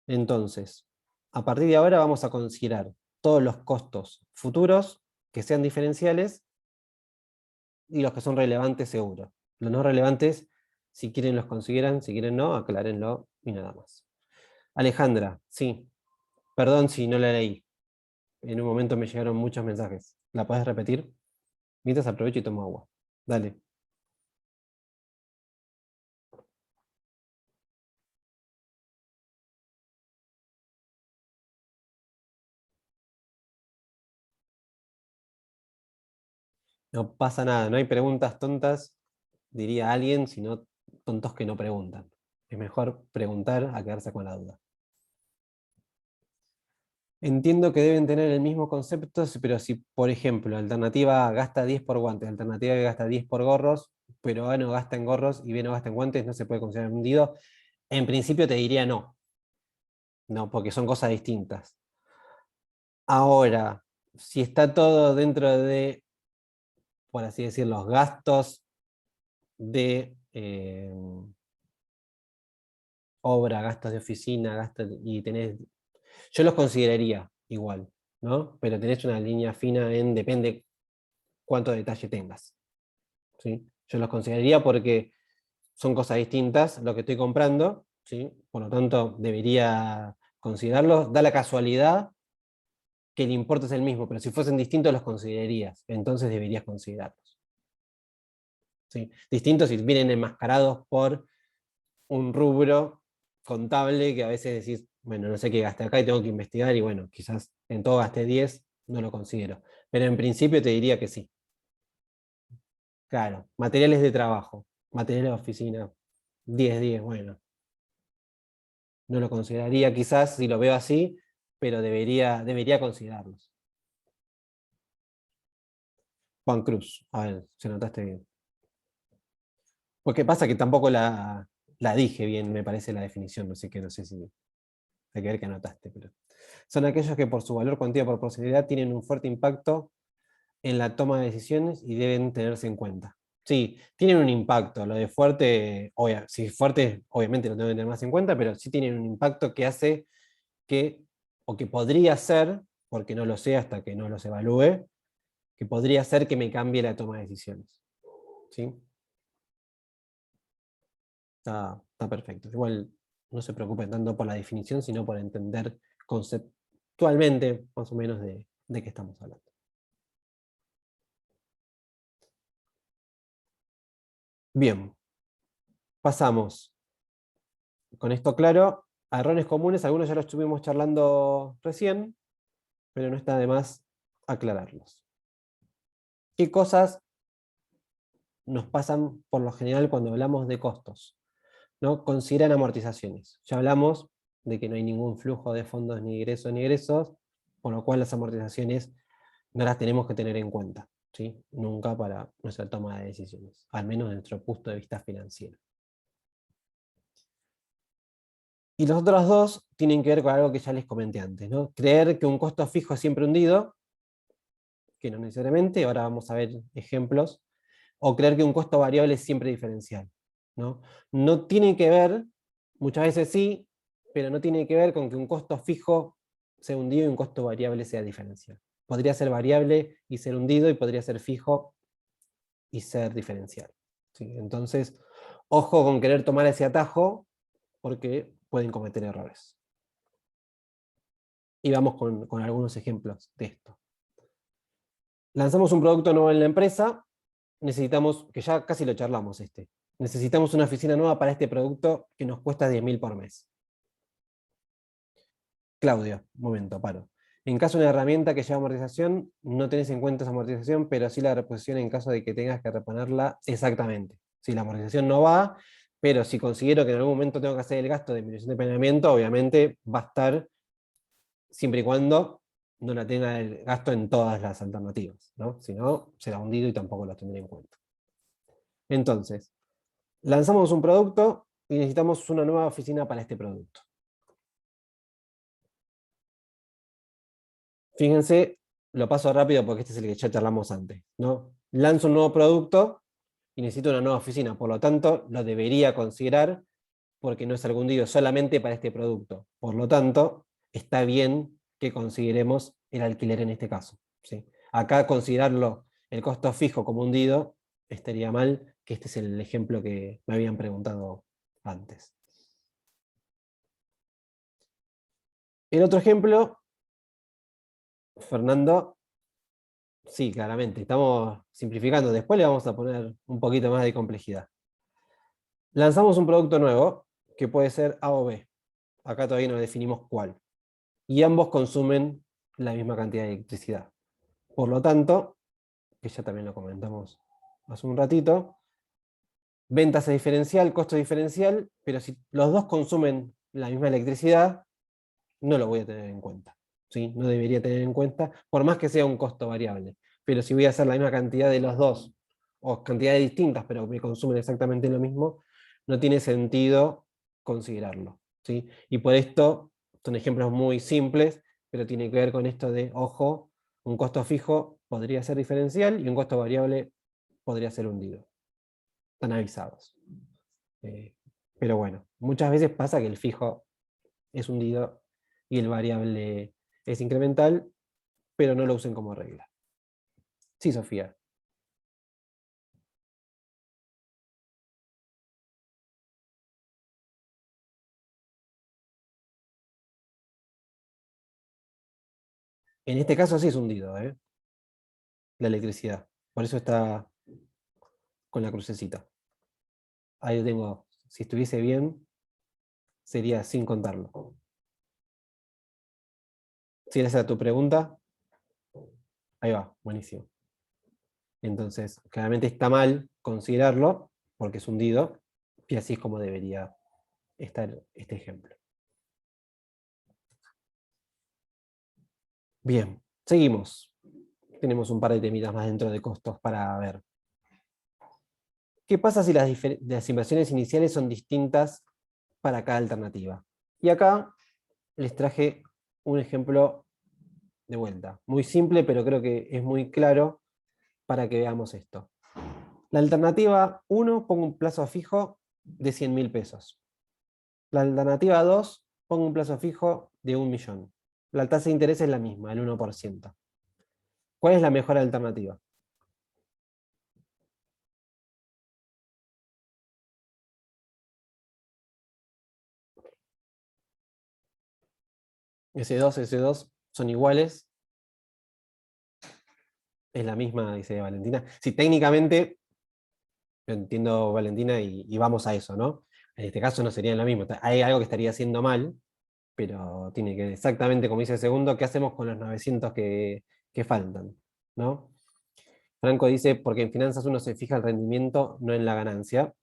Entonces, a partir de ahora vamos a considerar todos los costos futuros que sean diferenciales y los que son relevantes seguro. Los no relevantes, si quieren los consideran, si quieren no, aclárenlo y nada más. Alejandra, sí, perdón si no la leí. En un momento me llegaron muchos mensajes. ¿La puedes repetir? Mientras aprovecho y tomo agua. Dale. No pasa nada, no hay preguntas tontas, diría alguien, sino tontos que no preguntan. Es mejor preguntar a quedarse con la duda. Entiendo que deben tener el mismo concepto, pero si, por ejemplo, alternativa A gasta 10 por guantes, alternativa B gasta 10 por gorros, pero A no gasta en gorros y B no gasta en guantes, no se puede considerar hundido. En principio te diría no, no, porque son cosas distintas. Ahora, si está todo dentro de, por así decir, los gastos de obra, gastos de oficina, gastos, y tenés, yo los consideraría igual, ¿no? Pero tenés una línea fina en depende cuánto detalle tengas, ¿sí? Yo los consideraría porque son cosas distintas lo que estoy comprando, ¿sí? Por lo tanto, debería considerarlos. Da la casualidad que el importe es el mismo, pero si fuesen distintos los considerarías, entonces deberías considerarlos, ¿sí? Distintos si vienen enmascarados por un rubro contable que a veces decís, bueno, no sé qué gasté acá y tengo que investigar y bueno, quizás en todo gasté 10, no lo considero. Pero en principio te diría que sí. Claro, materiales de trabajo, materiales de oficina, 10, bueno, no lo consideraría quizás si lo veo así, pero debería considerarlos. Juan Cruz, a ver, si notaste bien. Porque pasa que tampoco la dije bien, me parece la definición, así que no sé si hay que ver que anotaste. Pero son aquellos que por su valor, cuantía, proporcionalidad tienen un fuerte impacto en la toma de decisiones y deben tenerse en cuenta. Sí, tienen un impacto. Lo de fuerte, si es fuerte, obviamente lo tengo que tener más en cuenta, pero sí tienen un impacto que hace que, o que podría ser, porque no lo sé hasta que no los evalúe, que podría ser que me cambie la toma de decisiones. ¿Sí? Está perfecto. Igual no se preocupen tanto por la definición, sino por entender conceptualmente más o menos de qué estamos hablando. Bien, pasamos con esto claro a errores comunes. Algunos ya los estuvimos charlando recién, pero no está de más aclararlos. ¿Qué cosas nos pasan por lo general cuando hablamos de costos? ¿No? Consideran amortizaciones. Ya hablamos de que no hay ningún flujo de fondos ni egresos, por lo cual las amortizaciones no las tenemos que tener en cuenta, ¿sí? Nunca para nuestra toma de decisiones, al menos desde nuestro punto de vista financiero. Y los otros dos tienen que ver con algo que ya les comenté antes, ¿no? Creer que un costo fijo es siempre hundido, que no necesariamente, ahora vamos a ver ejemplos, o creer que un costo variable es siempre diferencial, ¿no? No tiene que ver, muchas veces sí, pero no tiene que ver con que un costo fijo sea hundido y un costo variable sea diferencial. Podría ser variable y ser hundido, y podría ser fijo y ser diferencial, ¿sí? Entonces, ojo con querer tomar ese atajo, porque pueden cometer errores. Y vamos con algunos ejemplos de esto. Lanzamos un producto nuevo en la empresa, necesitamos, que ya casi lo charlamos necesitamos una oficina nueva para este producto que nos cuesta 10.000 por mes. Claudio, un momento, paro. En caso de una herramienta que lleva amortización, no tenés en cuenta esa amortización, pero sí la reposición en caso de que tengas que reponerla exactamente. Si la amortización no va, pero si considero que en algún momento tengo que hacer el gasto de disminución de planeamiento, obviamente va a estar siempre y cuando no la tenga el gasto en todas las alternativas, ¿no? Si no, será hundido y tampoco lo tendré en cuenta. Entonces, lanzamos un producto y necesitamos una nueva oficina para este producto. Fíjense, lo paso rápido porque este es el que ya charlamos antes, ¿no? Lanzo un nuevo producto y necesito una nueva oficina, por lo tanto, lo debería considerar porque no es algún hundido solamente para este producto. Por lo tanto, está bien que consideremos el alquiler en este caso, ¿sí? Acá considerarlo el costo fijo como hundido estaría mal, que este es el ejemplo que me habían preguntado antes. El otro ejemplo, Fernando, sí, claramente, estamos simplificando. Después le vamos a poner un poquito más de complejidad. Lanzamos un producto nuevo, que puede ser A o B. Acá todavía no definimos cuál. Y ambos consumen la misma cantidad de electricidad. Por lo tanto, que ya también lo comentamos hace un ratito. Venta tasa diferencial, costo diferencial, pero si los dos consumen la misma electricidad, no lo voy a tener en cuenta. ¿Sí? No debería tener en cuenta, por más que sea un costo variable. Pero si voy a hacer la misma cantidad de los dos, o cantidades distintas, pero me consumen exactamente lo mismo, no tiene sentido considerarlo. ¿Sí? Y por esto, son ejemplos muy simples, pero tiene que ver con esto de, ojo, un costo fijo podría ser diferencial y un costo variable podría ser hundido. Están avisados. Eh, pero bueno, muchas veces pasa que el fijo es hundido y el variable es incremental, pero no lo usen como regla. Sí, Sofía. En este caso sí es hundido, la electricidad. Por eso está con la crucecita. Ahí lo tengo. Si estuviese bien, sería sin contarlo. Si esa era tu pregunta, ahí va, buenísimo. Entonces, claramente está mal considerarlo, porque es hundido, y así es como debería estar este ejemplo. Bien, seguimos. Tenemos un par de temitas más dentro de costos para ver. ¿Qué pasa si las inversiones iniciales son distintas para cada alternativa? Y acá les traje un ejemplo de vuelta. Muy simple, pero creo que es muy claro para que veamos esto. La alternativa 1, pongo un plazo fijo de 100.000 pesos. La alternativa 2, pongo un plazo fijo de 1.000.000. La tasa de interés es la misma, el 1%. ¿Cuál es la mejor alternativa? S2 son iguales, es la misma, dice Valentina. Sí, técnicamente, yo entiendo Valentina y vamos a eso, ¿no? En este caso no sería lo mismo. Hay algo que estaría haciendo mal, pero tiene que, exactamente como dice el segundo, ¿qué hacemos con los 900 que faltan? ¿No? Franco dice, porque en finanzas uno se fija el rendimiento, no en la ganancia.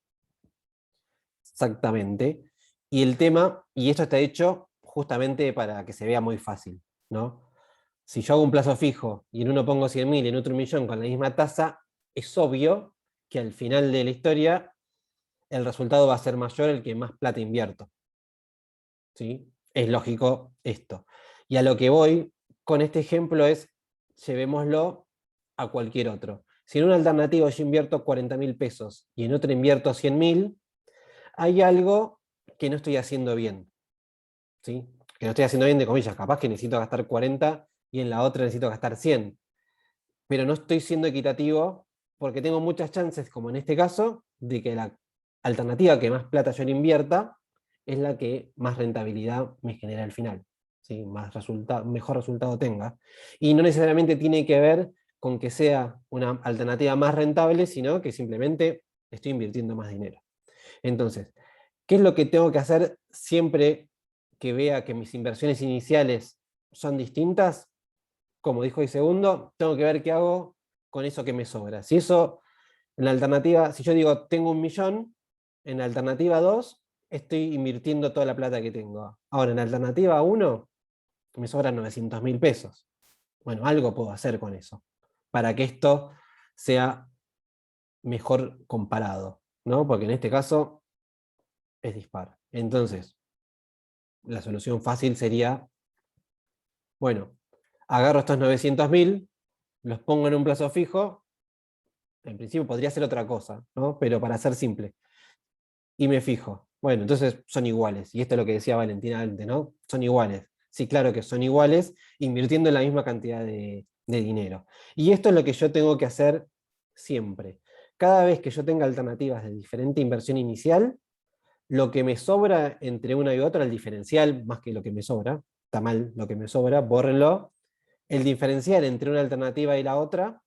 Exactamente. Y el tema, y esto está hecho justamente para que se vea muy fácil, ¿no? Si yo hago un plazo fijo y en uno pongo 100.000 y en otro 1.000.000 con la misma tasa, es obvio que al final de la historia el resultado va a ser mayor el que más plata invierto. ¿Sí? Es lógico esto. Y a lo que voy con este ejemplo es, llevémoslo a cualquier otro. Si en una alternativa yo invierto 40.000 pesos y en otra invierto 100.000, hay algo que no estoy haciendo bien. ¿Sí? Que no estoy haciendo bien de comillas, capaz que necesito gastar 40 y en la otra necesito gastar 100. Pero no estoy siendo equitativo porque tengo muchas chances, como en este caso, de que la alternativa que más plata yo le invierta es la que más rentabilidad me genera al final, ¿sí? Mejor resultado tenga. Y no necesariamente tiene que ver con que sea una alternativa más rentable, sino que simplemente estoy invirtiendo más dinero. Entonces, ¿qué es lo que tengo que hacer siempre que vea que mis inversiones iniciales son distintas? Como dijo el segundo, tengo que ver qué hago con eso que me sobra. Si eso, en la alternativa, si yo digo tengo 1.000.000, en la alternativa 2 estoy invirtiendo toda la plata que tengo. Ahora, en la alternativa 1 me sobran 900.000 pesos. Bueno, algo puedo hacer con eso, para que esto sea mejor comparado, ¿no? Porque en este caso es dispar. Entonces, la solución fácil sería, bueno, agarro estos 900.000, los pongo en un plazo fijo, en principio podría ser otra cosa, ¿no? Pero para ser simple. Y me fijo. Bueno, entonces son iguales. Y esto es lo que decía Valentina antes, ¿no? Son iguales. Sí, claro que son iguales, invirtiendo en la misma cantidad de dinero. Y esto es lo que yo tengo que hacer siempre. Cada vez que yo tenga alternativas de diferente inversión inicial, lo que me sobra entre una y otra, el diferencial, más que lo que me sobra, está mal lo que me sobra, bórrenlo. El diferencial entre una alternativa y la otra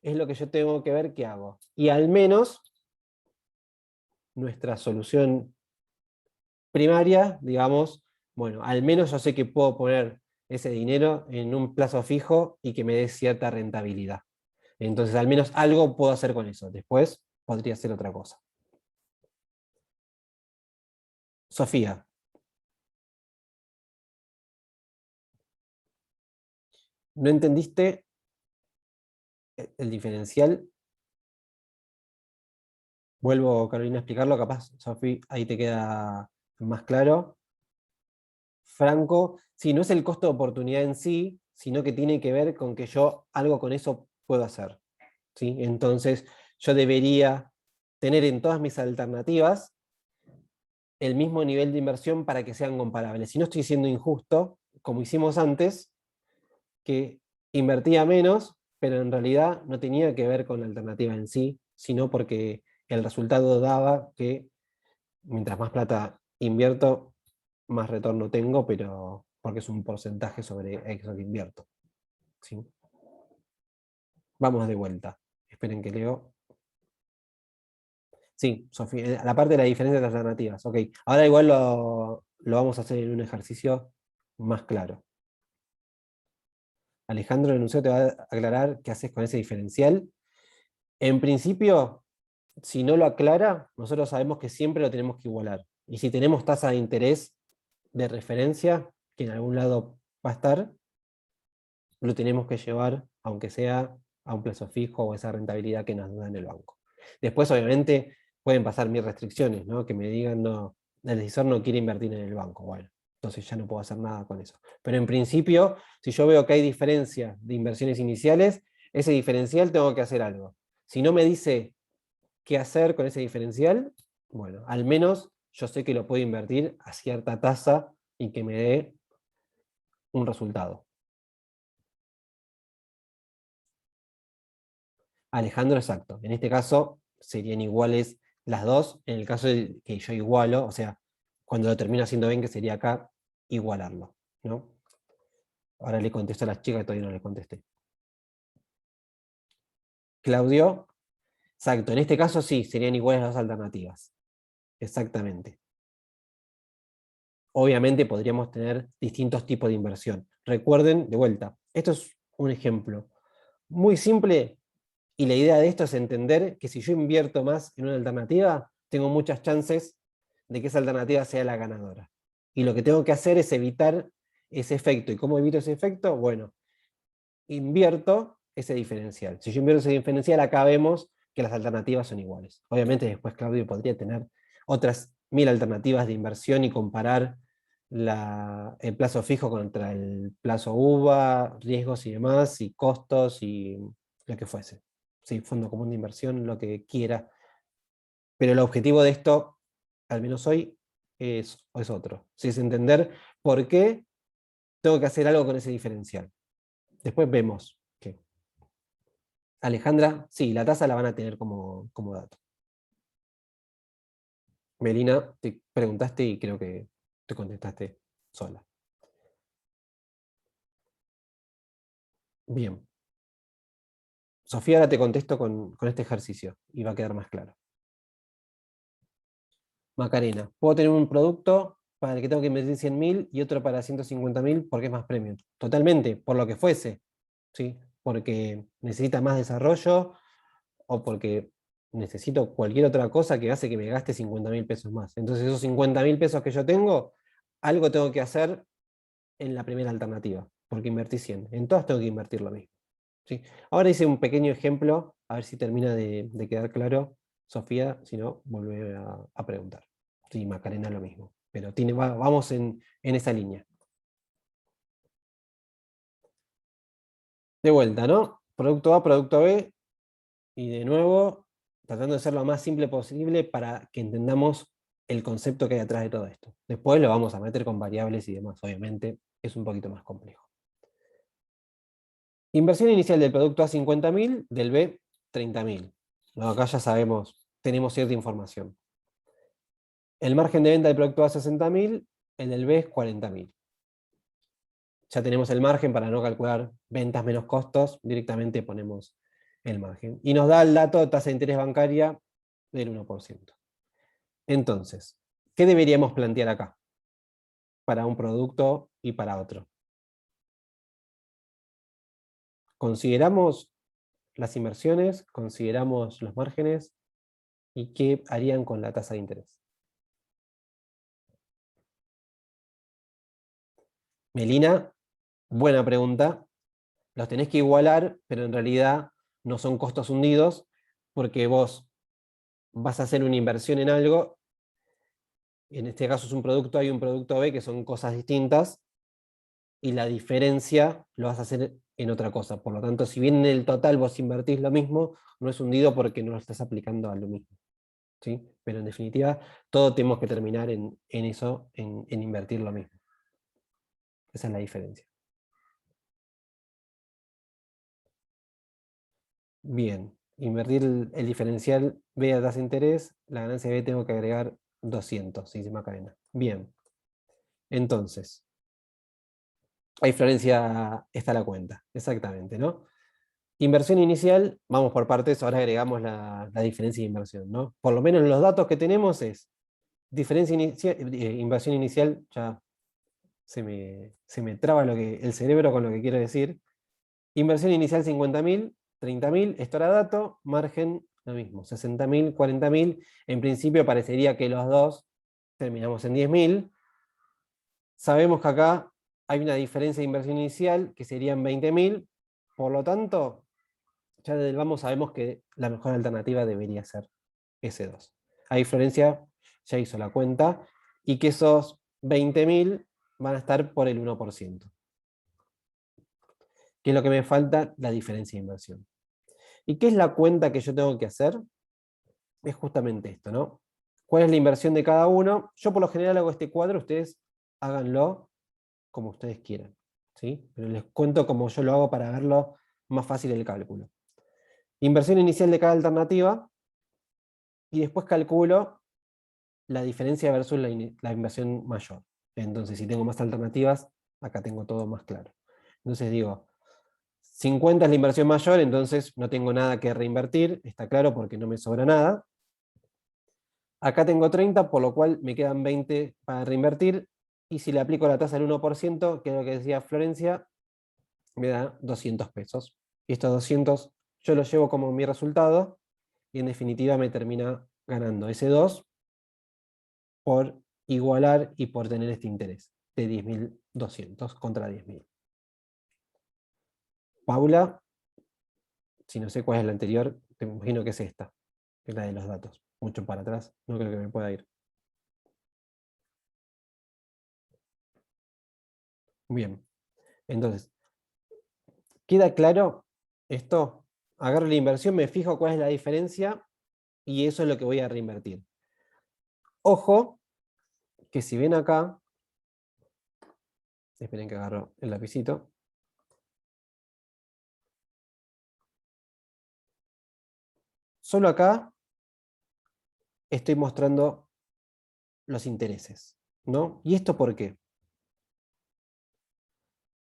es lo que yo tengo que ver qué hago. Y al menos nuestra solución primaria, digamos, bueno, al menos yo sé que puedo poner ese dinero en un plazo fijo y que me dé cierta rentabilidad. Entonces al menos algo puedo hacer con eso. Después podría hacer otra cosa. Sofía. ¿No entendiste el diferencial? Vuelvo, Carolina, a explicarlo, capaz, Sofía, ahí te queda más claro. Franco, sí, no es el costo de oportunidad en sí, sino que tiene que ver con que yo algo con eso puedo hacer. ¿Sí? Entonces, yo debería tener en todas mis alternativas el mismo nivel de inversión para que sean comparables. Si no estoy siendo injusto, como hicimos antes, que invertía menos, pero en realidad no tenía que ver con la alternativa en sí, sino porque el resultado daba que mientras más plata invierto, más retorno tengo, pero porque es un porcentaje sobre eso que invierto. ¿Sí? Vamos de vuelta. Esperen que leo. Sí, Sofía, la parte de la diferencia de las alternativas. Ok, ahora igual lo vamos a hacer en un ejercicio más claro. Alejandro Denuncio te va a aclarar qué haces con ese diferencial. En principio, si no lo aclara, nosotros sabemos que siempre lo tenemos que igualar. Y si tenemos tasa de interés de referencia, que en algún lado va a estar, lo tenemos que llevar, aunque sea a un plazo fijo o esa rentabilidad que nos da en el banco. Después, obviamente, pueden pasar mis restricciones, ¿no? Que me digan, no, el decisor no quiere invertir en el banco. Bueno, entonces ya no puedo hacer nada con eso. Pero en principio, si yo veo que hay diferencia de inversiones iniciales, ese diferencial tengo que hacer algo. Si no me dice qué hacer con ese diferencial, bueno, al menos yo sé que lo puedo invertir a cierta tasa y que me dé un resultado. Alejandro, exacto. En este caso serían iguales las dos, en el caso de que yo igualo, o sea, cuando lo termino haciendo bien, que sería acá, igualarlo, ¿no? Ahora le contesto a las chicas que todavía no le contesté. Claudio, exacto. En este caso sí, serían iguales las dos alternativas. Exactamente. Obviamente podríamos tener distintos tipos de inversión. Recuerden, de vuelta, esto es un ejemplo muy simple. Y la idea de esto es entender que si yo invierto más en una alternativa, tengo muchas chances de que esa alternativa sea la ganadora. Y lo que tengo que hacer es evitar ese efecto. ¿Y cómo evito ese efecto? Bueno, invierto ese diferencial. Si yo invierto ese diferencial, acá vemos que las alternativas son iguales. Obviamente después Claudio podría tener otras 1000 alternativas de inversión y comparar el plazo fijo contra el plazo UVA, riesgos y demás, y costos y lo que fuese. Sí, fondo común de inversión, lo que quiera. Pero el objetivo de esto, al menos hoy, es otro. Sí, es entender por qué tengo que hacer algo con ese diferencial. Después vemos qué. Alejandra, sí, la tasa la van a tener como dato. Melina, te preguntaste y creo que te contestaste sola. Bien. Sofía, ahora te contesto con este ejercicio y va a quedar más claro. Macarena, puedo tener un producto para el que tengo que invertir 100.000 y otro para 150.000 porque es más premium. Totalmente, por lo que fuese. ¿Sí? Porque necesita más desarrollo o porque necesito cualquier otra cosa que hace que me gaste 50.000 pesos más. Entonces esos 50.000 pesos que yo tengo, algo tengo que hacer en la primera alternativa, porque invertí 100. En todas tengo que invertir lo mismo. ¿Sí? Ahora hice un pequeño ejemplo, a ver si termina de quedar claro. Sofía, si no, volver a preguntar. Sí, Macarena lo mismo. Pero vamos en esa línea. De vuelta, ¿no? Producto A, producto B, y de nuevo, tratando de ser lo más simple posible para que entendamos el concepto que hay atrás de todo esto. Después lo vamos a meter con variables y demás, obviamente, es un poquito más complejo. Inversión inicial del producto A 50.000, del B 30.000. No, acá ya sabemos, tenemos cierta información. El margen de venta del producto A 60.000, el del B es 40.000. Ya tenemos el margen para no calcular ventas menos costos, directamente ponemos el margen. Y nos da el dato de tasa de interés bancaria del 1%. Entonces, ¿qué deberíamos plantear acá? Para un producto y para otro. Consideramos las inversiones, consideramos los márgenes y qué harían con la tasa de interés. Melina, buena pregunta. Los tenés que igualar, pero en realidad no son costos hundidos, porque vos vas a hacer una inversión en algo, en este caso es un producto A y un producto B, que son cosas distintas, y la diferencia lo vas a hacer en otra cosa. Por lo tanto, si bien en el total vos invertís lo mismo, no es hundido porque no lo estás aplicando a lo mismo. ¿Sí? Pero en definitiva, todo tenemos que terminar en eso, en invertir lo mismo. Esa es la diferencia. Bien, invertir el diferencial B a tasa de interés, la ganancia B tengo que agregar 200, dice Macarena. Bien, entonces, ahí Florencia está la cuenta, exactamente, ¿no? Inversión inicial, vamos por partes, ahora agregamos la diferencia de inversión, ¿no? Por lo menos los datos que tenemos es diferencia inicial, inversión inicial, ya se me traba el cerebro con lo que quiero decir. Inversión inicial 50.000, 30.000, esto era dato, margen lo mismo, 60.000, 40.000. En principio parecería que los dos terminamos en 10.000. Sabemos que acá hay una diferencia de inversión inicial que serían 20.000, por lo tanto, ya desde el vamos sabemos que la mejor alternativa debería ser S2. Ahí Florencia ya hizo la cuenta, y que esos 20.000 van a estar por el 1%. ¿Qué es lo que me falta? La diferencia de inversión. ¿Y qué es la cuenta que yo tengo que hacer? Es justamente esto, ¿no? ¿Cuál es la inversión de cada uno? Yo por lo general hago este cuadro, ustedes háganlo como ustedes quieran, ¿sí? Pero les cuento cómo yo lo hago para verlo más fácil el cálculo. Inversión inicial de cada alternativa, y después calculo la diferencia versus la inversión mayor. Entonces, si tengo más alternativas, acá tengo todo más claro. Entonces digo, 50 es la inversión mayor, entonces no tengo nada que reinvertir, está claro porque no me sobra nada. Acá tengo 30, por lo cual me quedan 20 para reinvertir, y si le aplico la tasa del 1%, que es lo que decía Florencia, me da 200 pesos. Y estos 200 yo los llevo como mi resultado, y en definitiva me termina ganando ese 2 por igualar y por tener este interés de 10.200 contra 10.000. Paula, si no sé cuál es la anterior, te imagino que es esta, que es la de los datos. Mucho para atrás, no creo que me pueda ir. Bien, entonces, ¿queda claro esto? Agarro la inversión, me fijo cuál es la diferencia, y eso es lo que voy a reinvertir. Ojo, que si ven acá, esperen que agarro el lapicito. Solo acá estoy mostrando los intereses, ¿no? ¿Y esto por qué?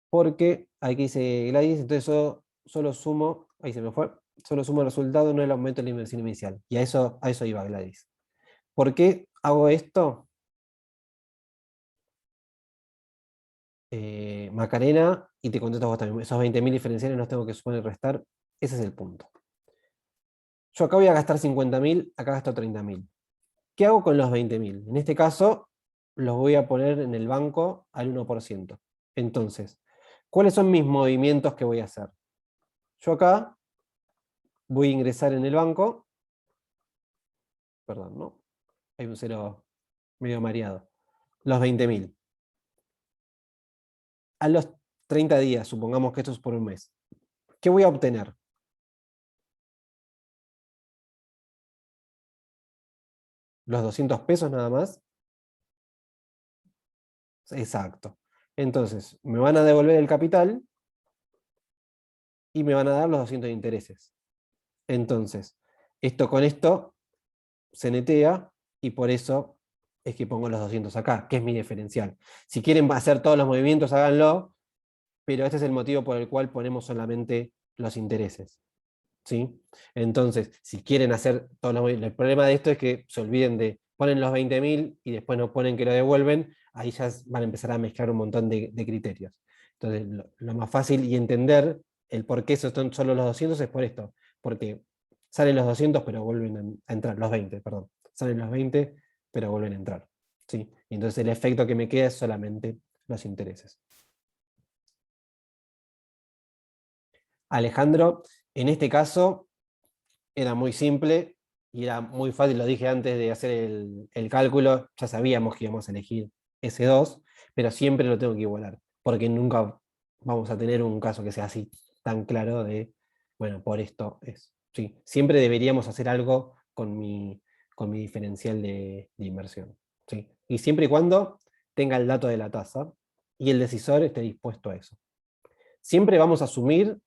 Porque aquí dice Gladys, entonces solo sumo, ahí se me fue, solo sumo el resultado, no el aumento de la inversión inicial. Y a eso iba Gladys. ¿Por qué hago esto? Macarena, y te contesto vos también, esos 20.000 diferenciales los tengo que sumar y restar, ese es el punto. Yo acá voy a gastar 50.000, acá gasto 30.000. ¿Qué hago con los 20.000? En este caso, los voy a poner en el banco al 1%. Entonces, ¿cuáles son mis movimientos que voy a hacer? Yo acá voy a ingresar en el banco, perdón, ¿no? Hay un cero medio mareado. Los 20.000. A los 30 días, supongamos que esto es por un mes. ¿Qué voy a obtener? ¿Los 200 pesos nada más? Exacto. Entonces, me van a devolver el capital y me van a dar los 200 de intereses. Entonces, esto con esto se netea, y por eso es que pongo los 200 acá, que es mi diferencial. Si quieren hacer todos los movimientos, háganlo, pero este es el motivo por el cual ponemos solamente los intereses. ¿Sí? Entonces, si quieren hacer todos los movimientos, el problema de esto es que se olviden de, ponen los 20.000 y después no ponen que lo devuelven, ahí ya van a empezar a mezclar un montón de criterios. Entonces, lo más fácil y entender el por qué son solo los 200 es por esto, porque salen los 200 pero vuelven a entrar, los 20, perdón. Salen los 20 pero vuelven a entrar. ¿Sí? Y entonces el efecto que me queda es solamente los intereses. Alejandro, en este caso era muy simple y era muy fácil, lo dije antes de hacer el cálculo, ya sabíamos que íbamos a elegir S2, pero siempre lo tengo que igualar, porque nunca vamos a tener un caso que sea así tan claro de, bueno, por esto es. Sí, siempre deberíamos hacer algo con mi diferencial de inversión. ¿Sí? Y siempre y cuando tenga el dato de la tasa y el decisor esté dispuesto a eso. Siempre vamos a asumir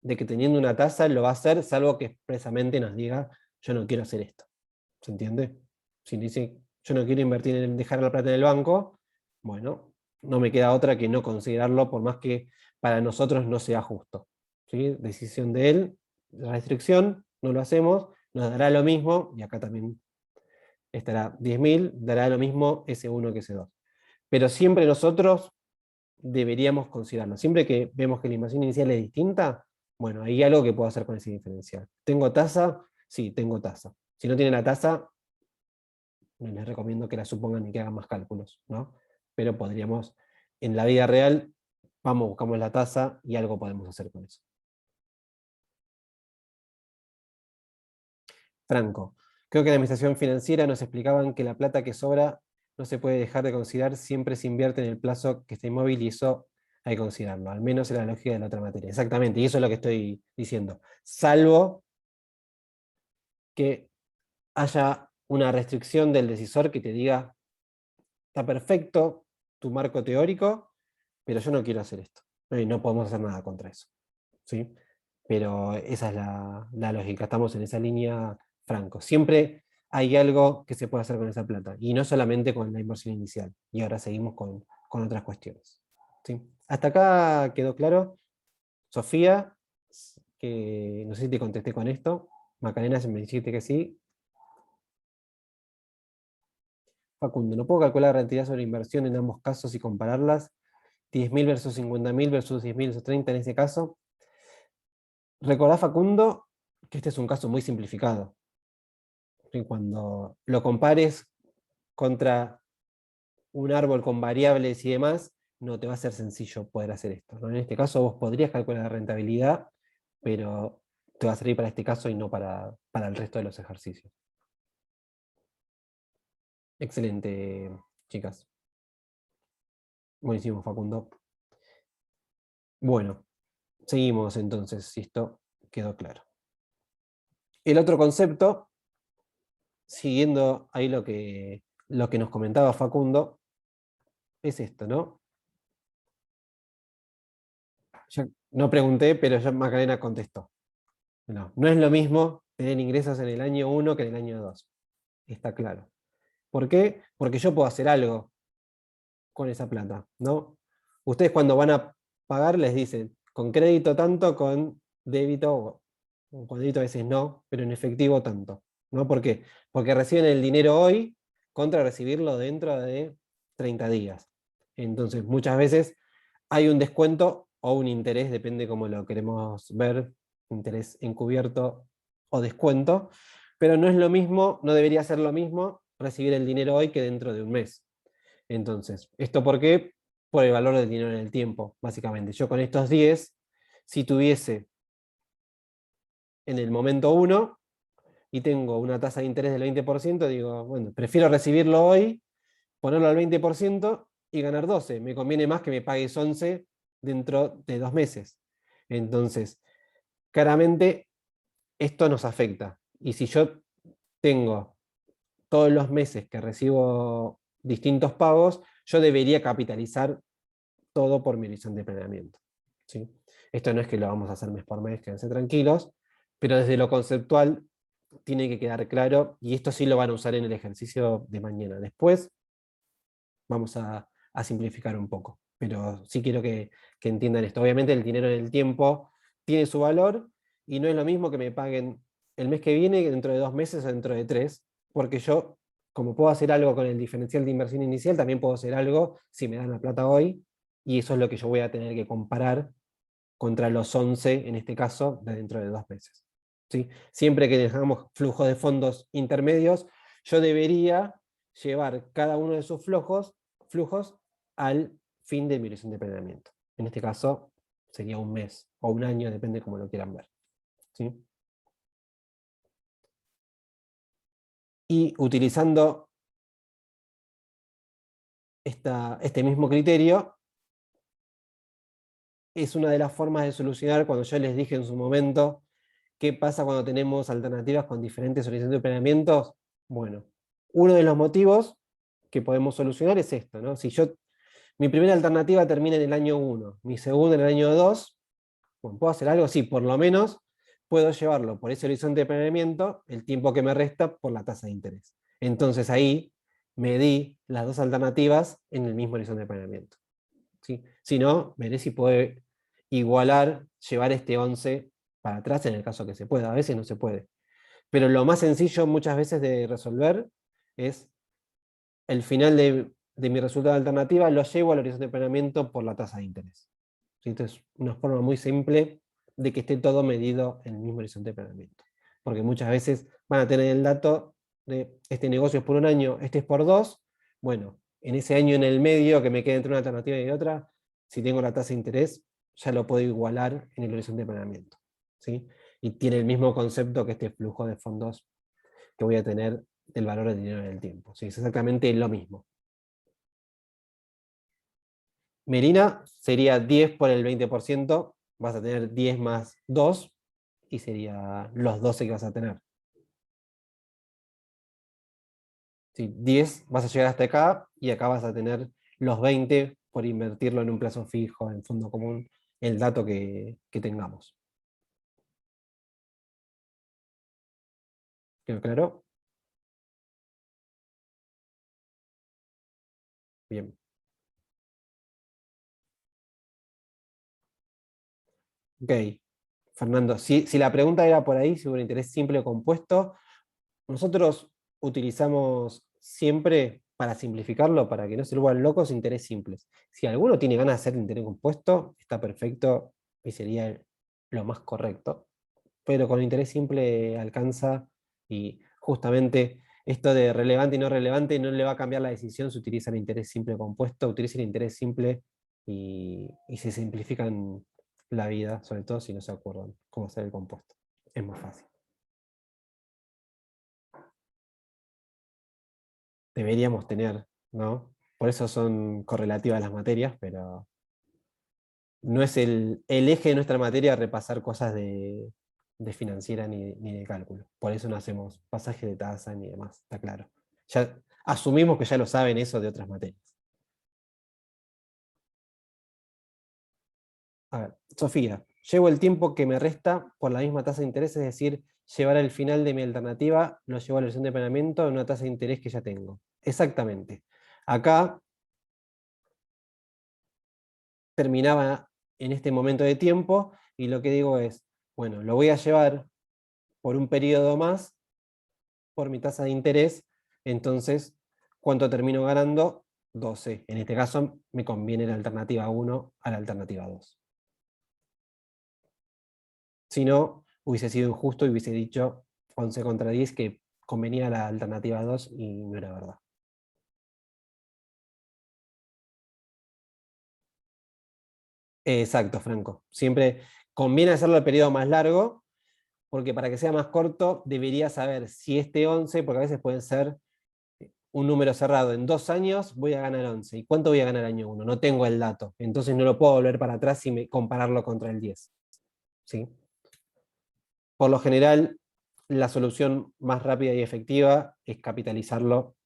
de que teniendo una tasa lo va a hacer, salvo que expresamente nos diga, yo no quiero hacer esto. ¿Se entiende? Si dice, yo no quiero invertir en dejar la plata en el banco, bueno, no me queda otra que no considerarlo, por más que para nosotros no sea justo. ¿Sí? Decisión de él, la restricción, no lo hacemos, nos dará lo mismo, y acá también estará 10.000, dará lo mismo S1 que S2. Pero siempre nosotros deberíamos considerarlo. Siempre que vemos que la inversión inicial es distinta, bueno, hay algo que puedo hacer con ese diferencial. ¿Tengo tasa? Sí, tengo tasa. Si no tiene la tasa, les recomiendo que la supongan y que hagan más cálculos, ¿no? Pero podríamos, en la vida real, vamos, buscamos la tasa y algo podemos hacer con eso. Franco, creo que en la administración financiera nos explicaban que la plata que sobra no se puede dejar de considerar, siempre se invierte en el plazo que está inmóvil y eso hay que considerarlo, al menos en la lógica de la otra materia. Exactamente, y eso es lo que estoy diciendo. Salvo que haya una restricción del decisor que te diga, está perfecto tu marco teórico, pero yo no quiero hacer esto. Y no podemos hacer nada contra eso. ¿Sí? Pero esa es la lógica, estamos en esa línea, Franco. Siempre hay algo que se puede hacer con esa plata, y no solamente con la inversión inicial. Y ahora seguimos con otras cuestiones. ¿Sí? ¿Hasta acá quedó claro? Sofía, que no sé si te contesté con esto. Macarena, si me dijiste que sí. Facundo, ¿no puedo calcular la rentabilidad sobre inversión en ambos casos y compararlas? 10.000 versus 50.000 versus 10.000 versus 30 en ese caso. Recordá, Facundo, que este es un caso muy simplificado. Y cuando lo compares contra un árbol con variables y demás, no te va a ser sencillo poder hacer esto, ¿no? En este caso vos podrías calcular la rentabilidad, pero te va a servir para este caso y no para el resto de los ejercicios. Excelente, chicas. Buenísimo, Facundo. Bueno, seguimos entonces, si esto quedó claro. El otro concepto, siguiendo ahí lo que nos comentaba Facundo, es esto, ¿no? Yo no pregunté, pero ya Macarena contestó. No, no es lo mismo tener ingresos en el año 1 que en el año 2. Está claro. ¿Por qué? Porque yo puedo hacer algo con esa plata, ¿no? Ustedes cuando van a pagar les dicen, con crédito tanto, con débito, o con débito a veces no, pero en efectivo tanto. ¿No? ¿Por qué? Porque reciben el dinero hoy contra recibirlo dentro de 30 días. Entonces, muchas veces hay un descuento o un interés, depende cómo lo queremos ver, interés encubierto o descuento, pero no es lo mismo, no debería ser lo mismo recibir el dinero hoy que dentro de un mes. Entonces, ¿esto por qué? Por el valor del dinero en el tiempo, básicamente. Yo con estos 10, si tuviese en el momento 1 y tengo una tasa de interés del 20%, digo, bueno, prefiero recibirlo hoy, ponerlo al 20% y ganar 12. Me conviene más que me pagues 11 dentro de 2 meses. Entonces, claramente esto nos afecta. Y si yo tengo todos los meses que recibo distintos pagos, yo debería capitalizar todo por mi horizonte de planeamiento. ¿Sí? Esto no es que lo vamos a hacer mes por mes, quédense tranquilos, pero desde lo conceptual tiene que quedar claro, y esto sí lo van a usar en el ejercicio de mañana. Después vamos a simplificar un poco, pero sí quiero que entiendan esto. Obviamente el dinero en el tiempo tiene su valor, y no es lo mismo que me paguen el mes que viene, dentro de 2 meses o dentro de 3, porque yo, como puedo hacer algo con el diferencial de inversión inicial, también puedo hacer algo si me dan la plata hoy, y eso es lo que yo voy a tener que comparar contra los 11, en este caso, de dentro de 2 meses. ¿sí? Siempre que dejamos flujos de fondos intermedios, yo debería llevar cada uno de esos flujos al fin de mi horizonte de planeamiento. En este caso sería un mes o un año, depende cómo lo quieran ver. ¿Sí? Y utilizando este mismo criterio, es una de las formas de solucionar, cuando yo les dije en su momento, qué pasa cuando tenemos alternativas con diferentes horizontes de planeamientos. Bueno, uno de los motivos que podemos solucionar es esto, ¿no? Si mi primera alternativa termina en el año 1, mi segunda en el año 2, bueno, ¿puedo hacer algo? Sí, por lo menos puedo llevarlo por ese horizonte de planeamiento el tiempo que me resta por la tasa de interés. Entonces ahí medí las dos alternativas en el mismo horizonte de planeamiento. ¿Sí? Si no, veré si puedo igualar, llevar este 11 para atrás en el caso que se pueda. A veces no se puede. Pero lo más sencillo muchas veces de resolver es el final de mi resultado de alternativa, lo llevo al horizonte de planeamiento por la tasa de interés. ¿Sí? Entonces, una forma muy simple de que esté todo medido en el mismo horizonte de planeamiento. Porque muchas veces van a tener el dato de este negocio es por un año, este es por dos. Bueno, en ese año en el medio que me queda entre una alternativa y otra, si tengo la tasa de interés, ya lo puedo igualar en el horizonte de planeamiento. ¿Sí? Y tiene el mismo concepto que este flujo de fondos que voy a tener del valor del dinero en el tiempo. ¿Sí? Es exactamente lo mismo. Merina sería 10 por el 20%, vas a tener 10 más 2, y sería los 12 que vas a tener. ¿Sí? 10 vas a llegar hasta acá, y acá vas a tener los 20 por invertirlo en un plazo fijo, en fondo común, el dato que tengamos. ¿Quedó claro? Bien. Ok. Fernando, si la pregunta era por ahí, si hubo un interés simple o compuesto, nosotros utilizamos siempre, para simplificarlo, para que no se lo vuelvan locos, interés simples. Si alguno tiene ganas de hacer interés compuesto, está perfecto y sería lo más correcto. Pero con interés simple alcanza, y justamente esto de relevante y no relevante no le va a cambiar la decisión si utiliza el interés simple compuesto. Utiliza el interés simple y se simplifican la vida, sobre todo si no se acuerdan cómo hacer el compuesto. Es más fácil. Deberíamos tener, ¿no? Por eso son correlativas las materias, pero no es el eje de nuestra materia repasar cosas de financiera ni de cálculo. Por eso no hacemos pasaje de tasa ni demás, está claro. Ya asumimos que ya lo saben eso de otras materias. A ver, Sofía, llevo el tiempo que me resta por la misma tasa de interés, es decir, llevar al final de mi alternativa, lo llevo a la versión de planeamiento en una tasa de interés que ya tengo. Exactamente. Acá terminaba en este momento de tiempo, y lo que digo es, bueno, lo voy a llevar por un periodo más, por mi tasa de interés, entonces, ¿cuánto termino ganando? 12. En este caso, me conviene la alternativa 1 a la alternativa 2. Si no, hubiese sido injusto y hubiese dicho 11 contra 10, que convenía la alternativa 2 y no era verdad. Exacto, Franco. Siempre conviene hacerlo el periodo más largo, porque para que sea más corto, debería saber si este 11, porque a veces pueden ser un número cerrado, en 2 años voy a ganar 11. ¿Y cuánto voy a ganar año 1? No tengo el dato. Entonces no lo puedo volver para atrás y compararlo contra el 10. ¿Sí? Por lo general, la solución más rápida y efectiva es capitalizarlo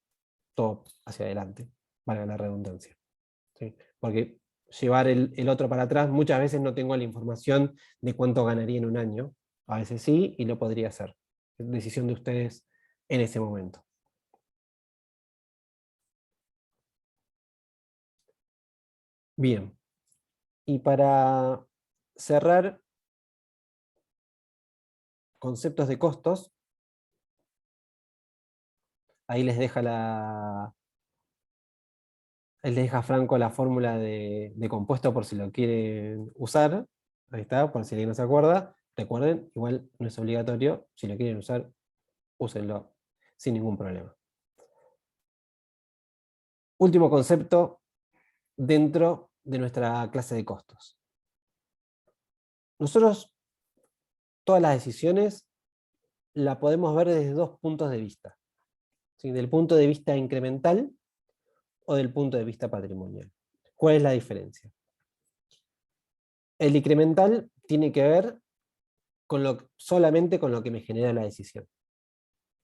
todo hacia adelante, valga la redundancia. ¿Sí? Porque llevar el otro para atrás, muchas veces no tengo la información de cuánto ganaría en un año. A veces sí, y lo podría hacer. Es decisión de ustedes en ese momento. Bien. Y para cerrar, conceptos de costos, ahí les deja Franco la fórmula de compuesto por si lo quieren usar. Ahí está, por si alguien no se acuerda. Recuerden, igual no es obligatorio, si lo quieren usar, úsenlo sin ningún problema. Último concepto dentro de nuestra clase de costos. Nosotros todas las decisiones la podemos ver desde dos puntos de vista, ¿sí? Del punto de vista incremental o del punto de vista patrimonial. ¿Cuál es la diferencia? El incremental tiene que ver solamente con lo que me genera la decisión,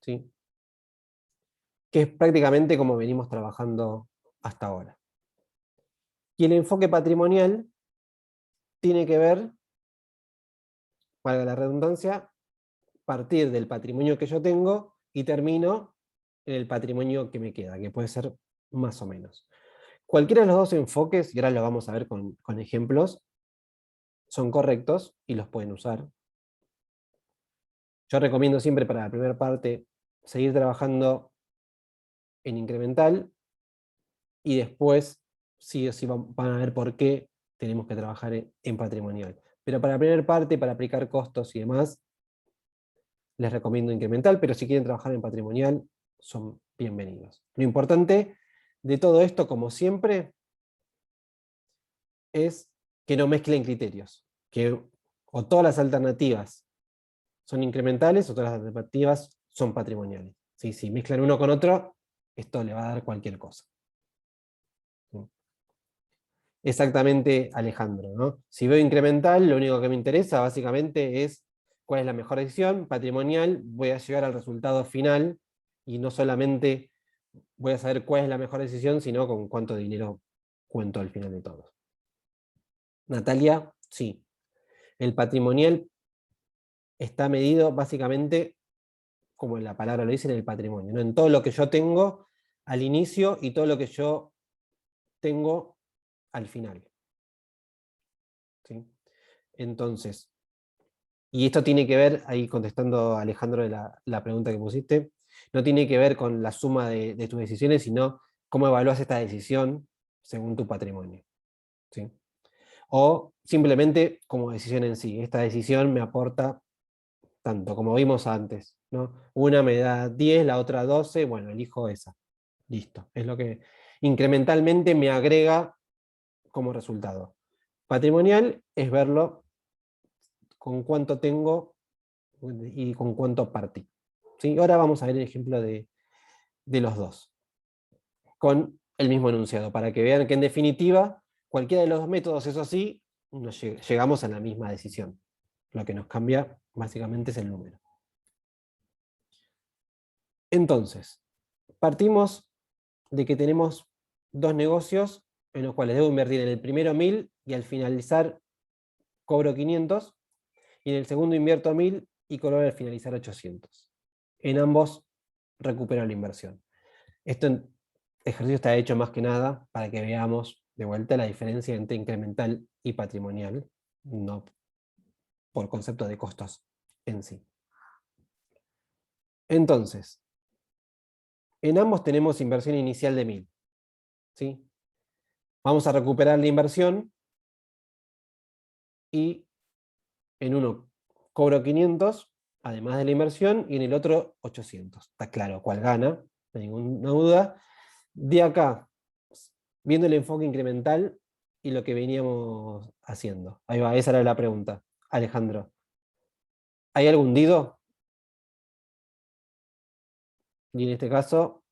¿sí? Que es prácticamente como venimos trabajando hasta ahora. Y el enfoque patrimonial tiene que ver, valga la redundancia, partir del patrimonio que yo tengo y termino en el patrimonio que me queda, que puede ser más o menos. Cualquiera de los dos enfoques, y ahora lo vamos a ver con ejemplos, son correctos y los pueden usar. Yo recomiendo siempre para la primera parte seguir trabajando en incremental y después sí o sí van a ver por qué tenemos que trabajar en patrimonial. Pero para la primera parte, para aplicar costos y demás, les recomiendo incremental, pero si quieren trabajar en patrimonial, son bienvenidos. Lo importante de todo esto, como siempre, es que no mezclen criterios, que o todas las alternativas son incrementales o todas las alternativas son patrimoniales. ¿Sí? Si mezclan uno con otro, esto le va a dar cualquier cosa. ¿Sí? Exactamente, Alejandro, ¿no? Si veo incremental, lo único que me interesa básicamente es cuál es la mejor decisión. Patrimonial, voy a llegar al resultado final y no solamente voy a saber cuál es la mejor decisión, sino con cuánto dinero cuento al final de todo. Natalia, sí. El patrimonial está medido básicamente, como la palabra lo dice, en el patrimonio, ¿no? En todo lo que yo tengo al inicio y todo lo que yo tengo al final. ¿Sí? Entonces, y esto tiene que ver, ahí contestando a Alejandro de la pregunta que pusiste, no tiene que ver con la suma de tus decisiones, sino cómo evalúas esta decisión según tu patrimonio. ¿Sí? O simplemente como decisión en sí. Esta decisión me aporta tanto, como vimos antes, ¿no? Una me da 10, la otra 12, bueno, elijo esa. Listo. Es lo que incrementalmente me agrega como resultado. Patrimonial es verlo con cuánto tengo y con cuánto partí. ¿Sí? Ahora vamos a ver el ejemplo de los dos, con el mismo enunciado, para que vean que en definitiva, cualquiera de los dos métodos, eso sí, llegamos a la misma decisión. Lo que nos cambia básicamente es el número. Entonces, partimos de que tenemos dos negocios en los cuales debo invertir en el primero 1000 y al finalizar cobro 500, y en el segundo invierto 1000 y cobro al finalizar 800. En ambos recupero la inversión. Este ejercicio está hecho más que nada para que veamos de vuelta la diferencia entre incremental y patrimonial, no por concepto de costos en sí. Entonces, en ambos tenemos inversión inicial de 1000. ¿Sí? Vamos a recuperar la inversión y en uno cobro 500, además de la inversión, y en el otro 800. Está claro cuál gana, no hay ninguna duda. De acá, viendo el enfoque incremental y lo que veníamos haciendo. Ahí va, esa era la pregunta. Alejandro, ¿hay algún hundido? Y en este caso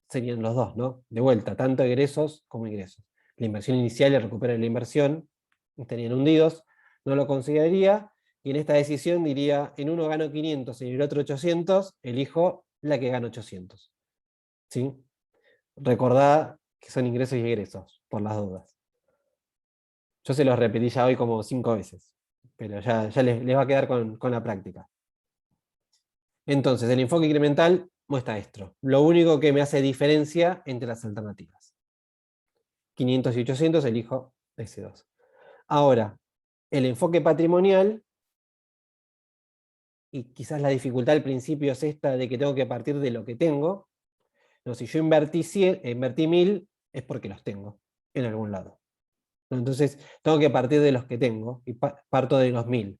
serían los dos, ¿no? De vuelta, tanto egresos como ingresos. La inversión inicial y recupera la inversión, estarían hundidos, no lo consideraría, y en esta decisión diría, en uno gano 500 y en el otro 800, elijo la que gana 800. ¿Sí? Recordad que son ingresos y egresos, por las dudas. Yo se los repetí ya hoy como 5 veces, pero ya les va a quedar con la práctica. Entonces, el enfoque incremental muestra esto. Lo único que me hace diferencia entre las alternativas. 500 y 800 elijo ese 2. Ahora, el enfoque patrimonial, y quizás la dificultad al principio es esta de que tengo que partir de lo que tengo. No, si yo invertí 1000, es porque los tengo en algún lado. ¿no? Entonces, tengo que partir de los que tengo, y parto de los 1000.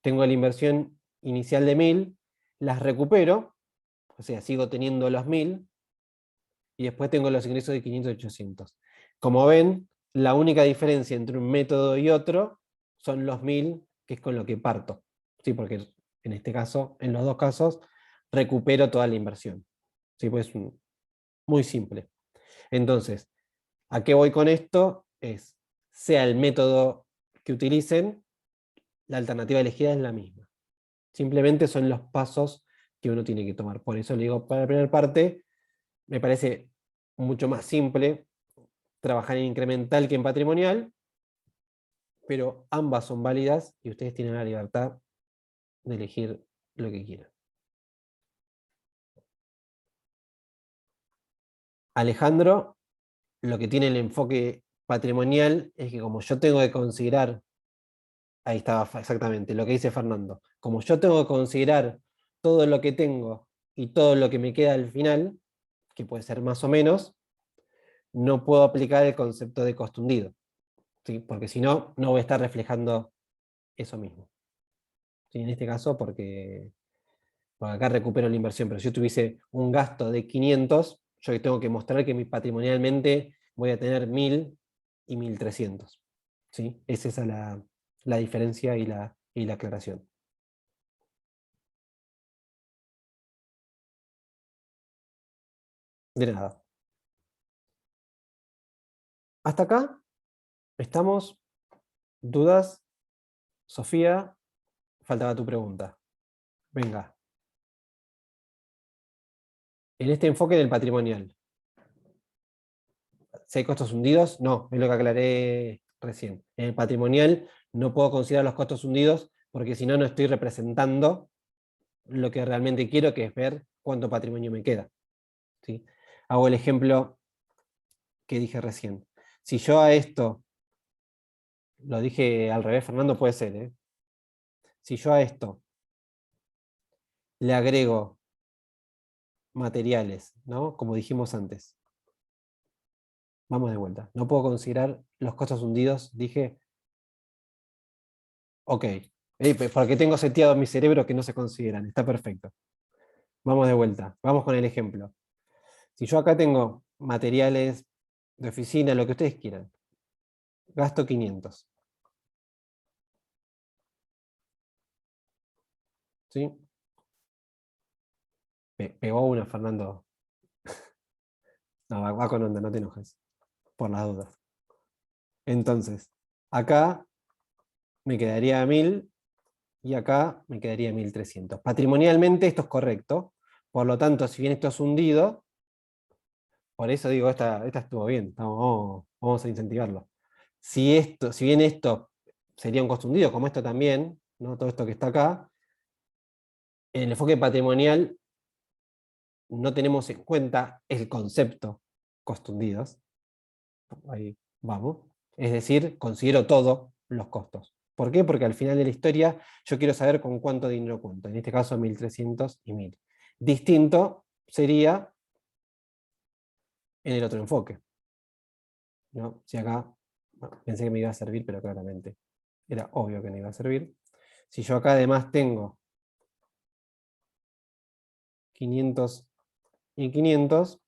Tengo la inversión inicial de 1000, las recupero, o sea, sigo teniendo los 1000, y después tengo los ingresos de 500 y 800. Como ven, la única diferencia entre un método y otro son los 1000, que es con lo que parto. ¿Sí? Porque en este caso, en los dos casos, recupero toda la inversión. ¿Sí? Pues muy simple. Entonces, ¿a qué voy con esto? Es, sea el método que utilicen, la alternativa elegida es la misma. Simplemente son los pasos que uno tiene que tomar. Por eso le digo, para la primera parte, me parece mucho más simple trabajar en incremental que en patrimonial, pero ambas son válidas y ustedes tienen la libertad de elegir lo que quieran. Alejandro, lo que tiene el enfoque patrimonial es que como yo tengo que considerar, ahí estaba exactamente lo que dice Fernando, como yo tengo que considerar todo lo que tengo y todo lo que me queda al final, que puede ser más o menos, no puedo aplicar el concepto de costo hundido, ¿sí? Porque si no, no voy a estar reflejando eso mismo. ¿Sí? En este caso, porque acá recupero la inversión, pero si yo tuviese un gasto de 500, yo tengo que mostrar que patrimonialmente voy a tener 1000 y 1300. ¿Sí? Es esa la diferencia y la aclaración. De nada. Hasta acá estamos. ¿Dudas? Sofía, faltaba tu pregunta. Venga. En este enfoque del patrimonial, si hay costos hundidos, no, es lo que aclaré recién. En el patrimonial no puedo considerar los costos hundidos porque si no, no estoy representando lo que realmente quiero, que es ver cuánto patrimonio me queda. ¿Sí? Hago el ejemplo que dije recién. Si yo a esto, lo dije al revés, Fernando, puede ser, ¿eh? Si yo a esto le agrego materiales, ¿no? Como dijimos antes. Vamos de vuelta. No puedo considerar los costos hundidos, dije, ok. Porque tengo seteado en mi cerebro que no se consideran, está perfecto. Vamos de vuelta, vamos con el ejemplo. Si yo acá tengo materiales de oficina, lo que ustedes quieran, gasto 500. ¿Sí? Pegó una, Fernando. No, va con onda, no te enojes. Por las dudas. Entonces, acá me quedaría 1000 y acá me quedaría 1300. Patrimonialmente esto es correcto. Por lo tanto, si bien esto es hundido, por eso digo, esta estuvo bien. Vamos a incentivarlo. Si bien esto sería un costo hundido, como esto también, ¿no? Todo esto que está acá, en el enfoque patrimonial no tenemos en cuenta el concepto costo hundidos. Ahí vamos. Es decir, considero todos los costos. ¿Por qué? Porque al final de la historia yo quiero saber con cuánto dinero cuento. En este caso 1300 y 1000. Distinto sería en el otro enfoque, ¿no? Si acá, bueno, pensé que me iba a servir, pero claramente era obvio que no iba a servir. Si yo acá además tengo 500 y 500,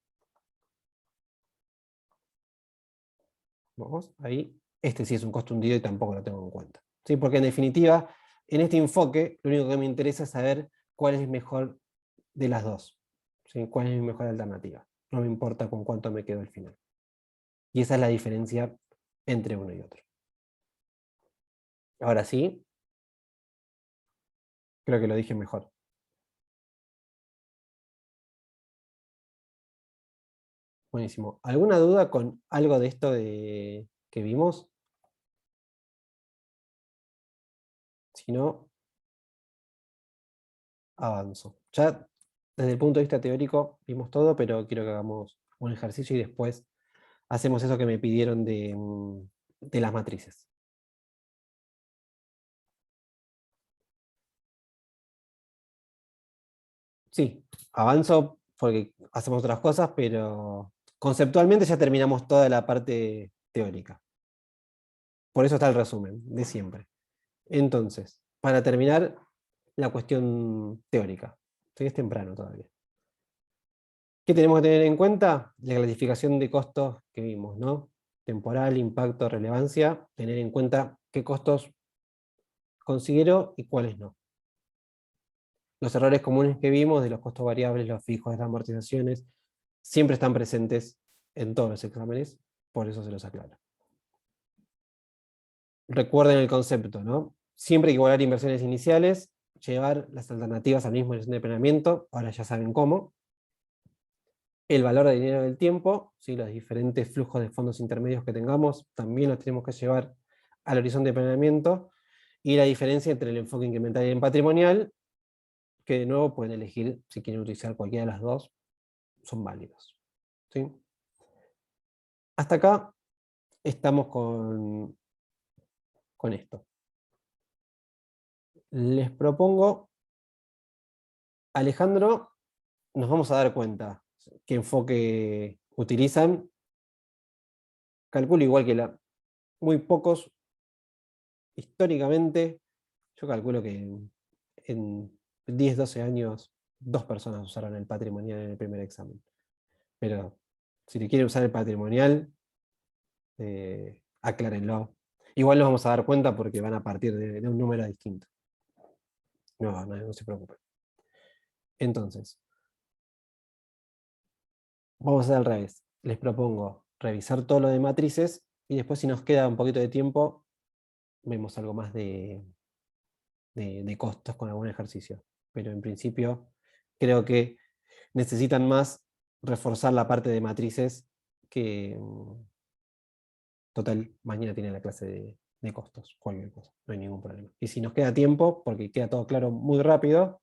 vamos, ahí, este sí es un costo hundido y tampoco lo tengo en cuenta. ¿Sí? Porque en definitiva, en este enfoque, lo único que me interesa es saber cuál es mejor de las dos. ¿Sí? ¿Cuál es mi mejor alternativa? No me importa con cuánto me quedo al final. Y esa es la diferencia entre uno y otro. Ahora sí, creo que lo dije mejor. Buenísimo. ¿Alguna duda con algo de esto que vimos? Si no, avanzo. Ya desde el punto de vista teórico vimos todo, pero quiero que hagamos un ejercicio y después hacemos eso que me pidieron de las matrices. Sí, avanzo porque hacemos otras cosas, pero conceptualmente ya terminamos toda la parte teórica. Por eso está el resumen, de siempre. Entonces, para terminar, la cuestión teórica. Sí, es temprano todavía. ¿Qué tenemos que tener en cuenta? La clasificación de costos que vimos, ¿no? Temporal, impacto, relevancia. Tener en cuenta qué costos considero y cuáles no. Los errores comunes que vimos de los costos variables, los fijos, las amortizaciones, siempre están presentes en todos los exámenes, por eso se los aclaro. Recuerden el concepto, ¿no? Siempre hay que igualar inversiones iniciales, llevar las alternativas al mismo nivel de planeamiento, ahora ya saben cómo. El valor de dinero del tiempo, ¿sí? Los diferentes flujos de fondos intermedios que tengamos, también los tenemos que llevar al horizonte de planeamiento, y la diferencia entre el enfoque incremental y el patrimonial, que de nuevo pueden elegir si quieren utilizar cualquiera de las dos, son válidos. ¿Sí? Hasta acá estamos con esto. Les propongo, Alejandro, nos vamos a dar cuenta qué enfoque utilizan. Calculo igual que muy pocos, históricamente, yo calculo que en 10, 12 años, 2 personas usaron el patrimonial en el primer examen. Pero si le quieren usar el patrimonial, aclárenlo. Igual nos vamos a dar cuenta porque van a partir de un número distinto. No se preocupen. Entonces, vamos a hacer al revés. Les propongo revisar todo lo de matrices y después, si nos queda un poquito de tiempo, vemos algo más de costos con algún ejercicio. Pero en principio, creo que necesitan más reforzar la parte de matrices que, total, mañana tiene la clase de costos, cualquier cosa, no hay ningún problema. Y si nos queda tiempo, porque queda todo claro muy rápido,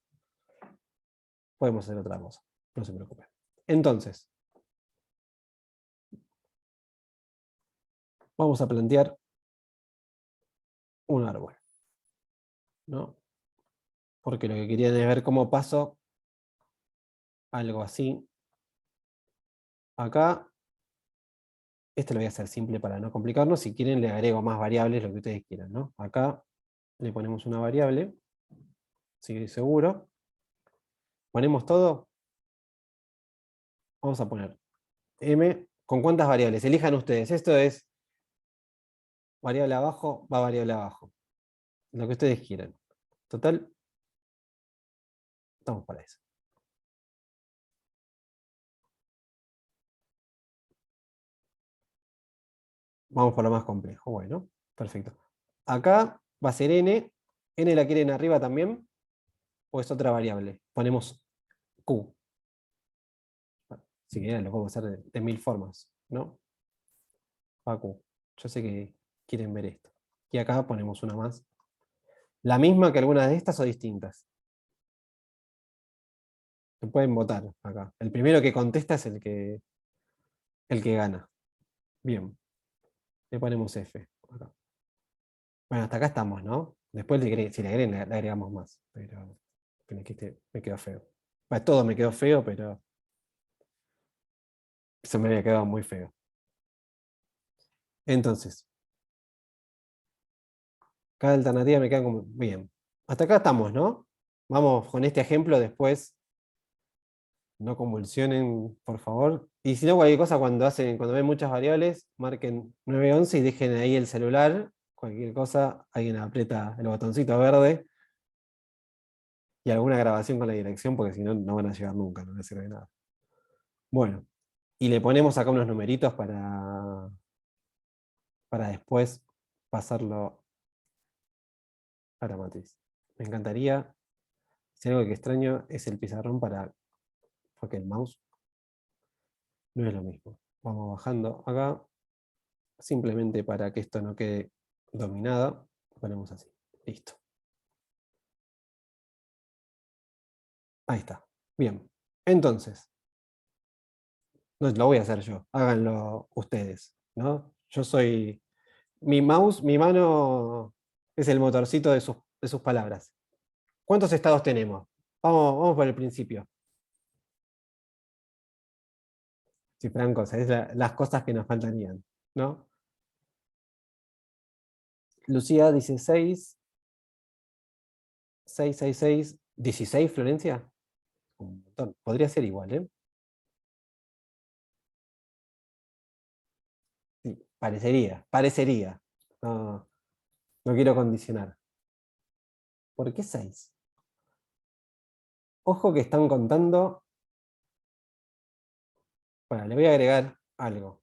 podemos hacer otra cosa, no se preocupen. Entonces, vamos a plantear un árbol, ¿no? Porque lo que querían es ver cómo paso algo así. Acá, este lo voy a hacer simple para no complicarnos. Si quieren, le agrego más variables, lo que ustedes quieran, ¿no? Acá le ponemos una variable, si seguro. Ponemos todo. Vamos a poner m. ¿Con cuántas variables? Elijan ustedes. Esto es variable abajo, va variable abajo. Lo que ustedes quieran. Total, estamos para eso. Vamos por lo más complejo. Bueno, perfecto. Acá va a ser n. ¿N la quieren arriba también? ¿O es otra variable? Ponemos q. Si quieren, lo podemos hacer de 1000 formas, ¿no? A q. Yo sé que quieren ver esto. Y acá ponemos una más. La misma que algunas de estas o distintas. Se pueden votar acá. El primero que contesta es el que gana. Bien. Le ponemos F. Acá. Bueno, hasta acá estamos, ¿no? Después, si le agregan, le agregamos más. Pero me quedó feo. Bueno, todo me quedó feo, pero eso me había quedado muy feo. Entonces, cada alternativa me queda como. Bien. Hasta acá estamos, ¿no? Vamos con este ejemplo después. No convulsionen, por favor. Y si no, cualquier cosa, cuando ven muchas variables, marquen 911 y dejen ahí el celular. Cualquier cosa, alguien aprieta el botoncito verde y alguna grabación con la dirección, porque si no, no van a llegar nunca, no les sirve de nada. Bueno, y le ponemos acá unos numeritos para después pasarlo a la matriz. Me encantaría, si algo que extraño es el pizarrón porque el mouse no es lo mismo. Vamos bajando acá, simplemente para que esto no quede dominado, ponemos así. Listo. Ahí está. Bien. Entonces, no lo voy a hacer yo, háganlo ustedes, ¿no? Yo soy. Mi mouse, mi mano es el motorcito de sus palabras. ¿Cuántos estados tenemos? Vamos por el principio. Si fueran cosas, es las cosas que nos faltarían, ¿no? Lucía dice 6, 6, 6, 6, 16, Florencia. Un montón. Podría ser igual, ¿eh? Sí, parecería. No, no quiero condicionar. ¿Por qué 6? Ojo que están contando. Bueno, le voy a agregar algo.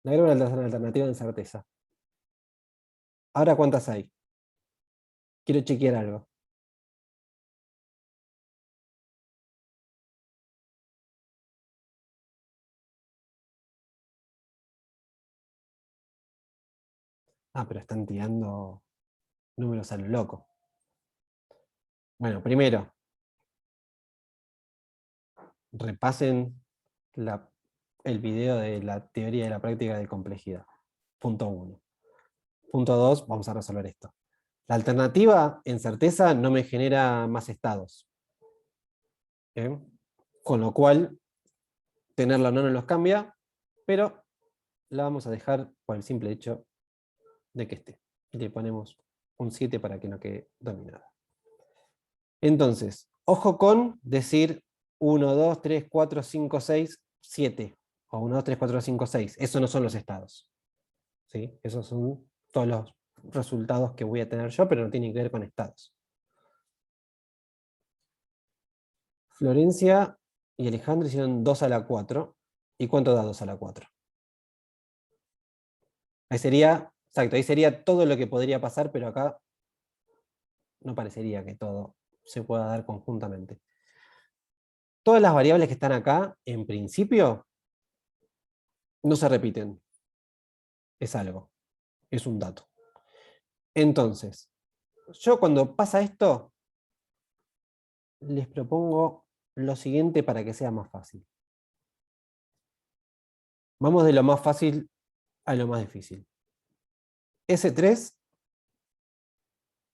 Le agrego una alternativa de incerteza. Ahora, ¿cuántas hay? Quiero chequear algo. Ah, pero están tirando números a lo loco. Bueno, primero, repasen el video de la teoría de la práctica de complejidad. Punto 1. Punto 2, vamos a resolver esto. La alternativa en certeza no me genera más estados. ¿Eh? Con lo cual, tenerla o no nos los cambia, pero la vamos a dejar por el simple hecho de que esté. Y le ponemos un 7 para que no quede dominada. Entonces, ojo con decir 1, 2, 3, 4, 5, 6, 7. O 1, 2, 3, 4, 5, 6. Esos no son los estados. ¿Sí? Esos son todos los resultados que voy a tener yo, pero no tienen que ver con estados. Florencia y Alejandro hicieron 2 a la 4. ¿Y cuánto da 2 a la 4? Ahí sería, exacto, ahí sería todo lo que podría pasar, pero acá no parecería que todo se pueda dar conjuntamente. Todas las variables que están acá, en principio, no se repiten. Es algo, es un dato. Entonces, yo cuando pasa esto, les propongo lo siguiente para que sea más fácil. Vamos de lo más fácil a lo más difícil. S3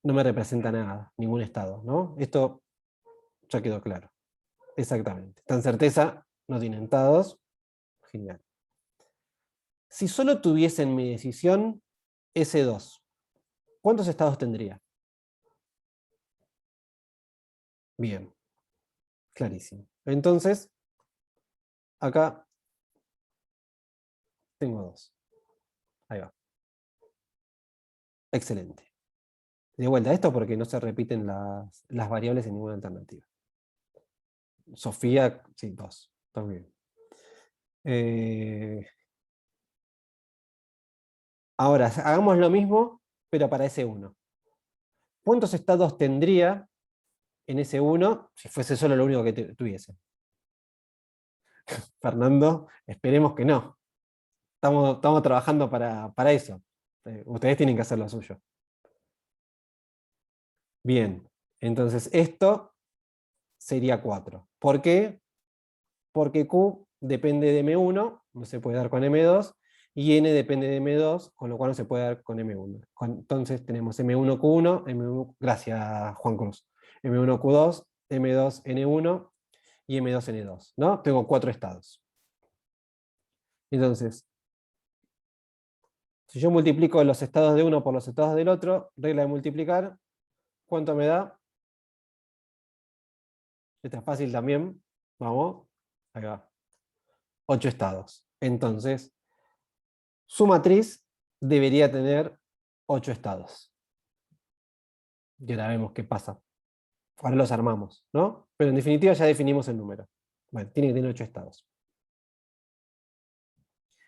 no me representa nada, ningún estado, ¿no? Esto ya quedó claro. Exactamente. Tan certeza, no tienen estados. Genial. Si solo tuviesen mi decisión S2, ¿cuántos estados tendría? Bien, clarísimo. Entonces, acá tengo 2. Ahí va. Excelente. De vuelta a esto porque no se repiten las variables en ninguna alternativa. Sofía, sí, 2. Está bien. Ahora, hagamos lo mismo, pero para S1. ¿Cuántos estados tendría en S1 si fuese solo lo único que tuviese? Fernando, esperemos que no. Estamos trabajando para eso. Ustedes tienen que hacer lo suyo. Bien, entonces esto sería 4. ¿Por qué? Porque Q depende de M1, no se puede dar con M2, y N depende de M2, con lo cual no se puede dar con M1. Entonces tenemos M1Q1, M1, gracias Juan Cruz, M1Q2, M2N1 y M2N2, ¿no? Tengo 4 estados. Entonces, si yo multiplico los estados de uno por los estados del otro, regla de multiplicar, ¿cuánto me da? Esta es fácil también. Vamos. Ahí va. 8 estados. Entonces, su matriz debería tener 8 estados. Y ahora vemos qué pasa. Ahora los armamos, ¿no? Pero en definitiva ya definimos el número. Bueno, tiene que tener 8 estados.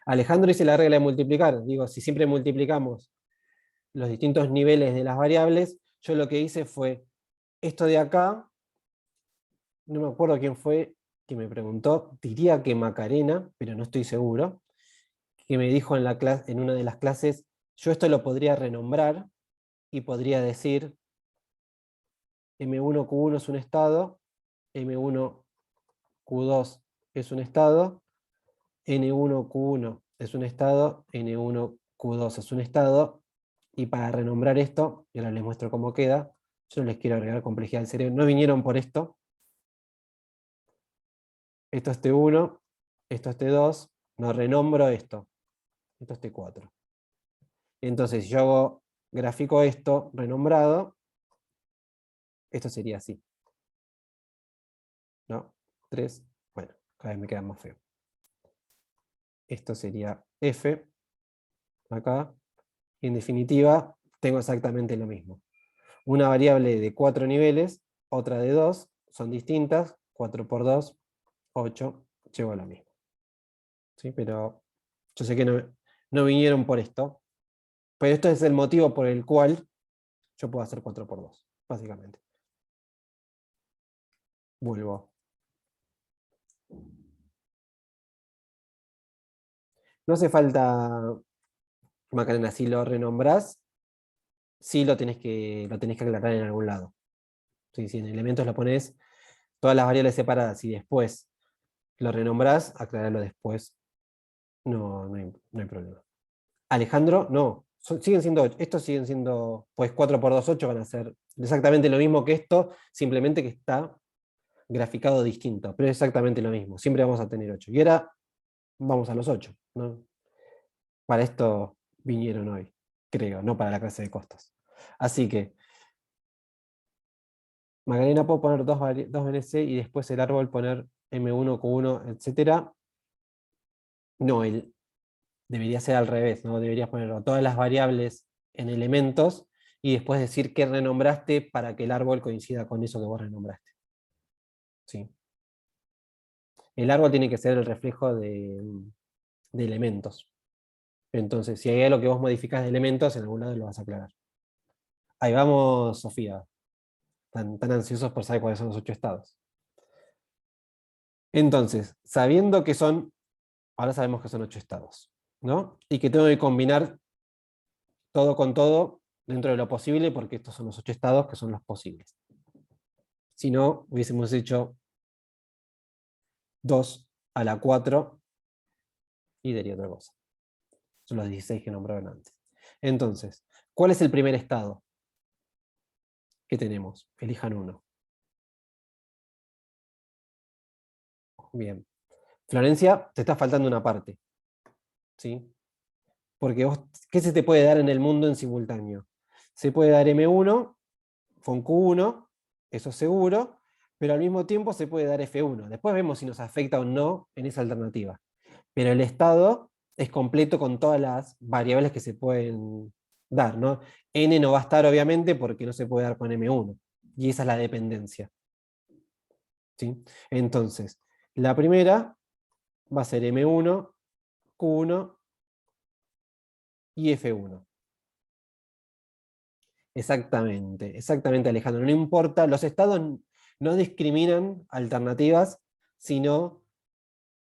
Alejandro dice la regla de multiplicar. Digo, si siempre multiplicamos los distintos niveles de las variables, yo lo que hice fue esto de acá, no me acuerdo quién fue que me preguntó, diría que Macarena, pero no estoy seguro, que me dijo en una de las clases, yo esto lo podría renombrar y podría decir M1Q1 es un estado, M1Q2 es un estado, N1Q1 es un estado, N1Q2 es un estado, y para renombrar esto, y ahora les muestro cómo queda, yo no les quiero agregar complejidad al cerebro, no vinieron por esto, esto es T1, esto es T2, no renombro esto es T4. Entonces, si yo hago gráfico esto, renombrado, esto sería así. ¿No? 3, bueno, cada vez me queda más feo. Esto sería F, acá, y en definitiva, tengo exactamente lo mismo. Una variable de 4 niveles, otra de 2, son distintas, 4 por 2, 8, llego a lo mismo. ¿Sí? Pero yo sé que no vinieron por esto, pero esto es el motivo por el cual yo puedo hacer 4 por 2, básicamente. Vuelvo. No hace falta, Macarena, si lo renombrás, sí lo tenés que aclarar en algún lado. ¿Sí? Si en elementos lo pones todas las variables separadas y después lo renombrás, aclararlo después. No hay problema. Alejandro, no. Siguen siendo 8. Estos siguen siendo, pues 4 por 2, 8 van a ser exactamente lo mismo que esto, simplemente que está graficado distinto, pero es exactamente lo mismo. Siempre vamos a tener 8. Y ahora vamos a los 8, ¿no? Para esto vinieron hoy, creo, no para la clase de costos. Así que, Magdalena, puedo poner dos BNC y después el árbol poner M1, Q1, etc. No, debería ser al revés, ¿no? Deberías poner todas las variables en elementos y después decir qué renombraste para que el árbol coincida con eso que vos renombraste. ¿Sí? El árbol tiene que ser el reflejo de elementos. Entonces, si hay algo que vos modificás de elementos, en algún lado lo vas a aclarar. Ahí vamos, Sofía. Tan ansiosos por saber cuáles son los 8 estados. Entonces, sabiendo que son, ahora sabemos que son 8 estados, ¿no? Y que tengo que combinar todo con todo dentro de lo posible, porque estos son los 8 estados que son los posibles. Si no, hubiésemos hecho 2 a la 4 y daría otra cosa. Son los 16 que nombraron antes. Entonces, ¿cuál es el primer estado que tenemos? Elijan uno. Bien. Florencia, te está faltando una parte. ¿Sí? Porque vos, ¿qué se te puede dar en el mundo en simultáneo? Se puede dar M1 con Q1, eso seguro, pero al mismo tiempo se puede dar F1. Después vemos si nos afecta o no en esa alternativa. Pero el estado es completo con todas las variables que se pueden dar, ¿no? N no va a estar, obviamente, porque no se puede dar con M1. Y esa es la dependencia. ¿Sí? Entonces, la primera va a ser M1, Q1 y F1. Exactamente, Alejandro. No importa, los estados no discriminan alternativas, sino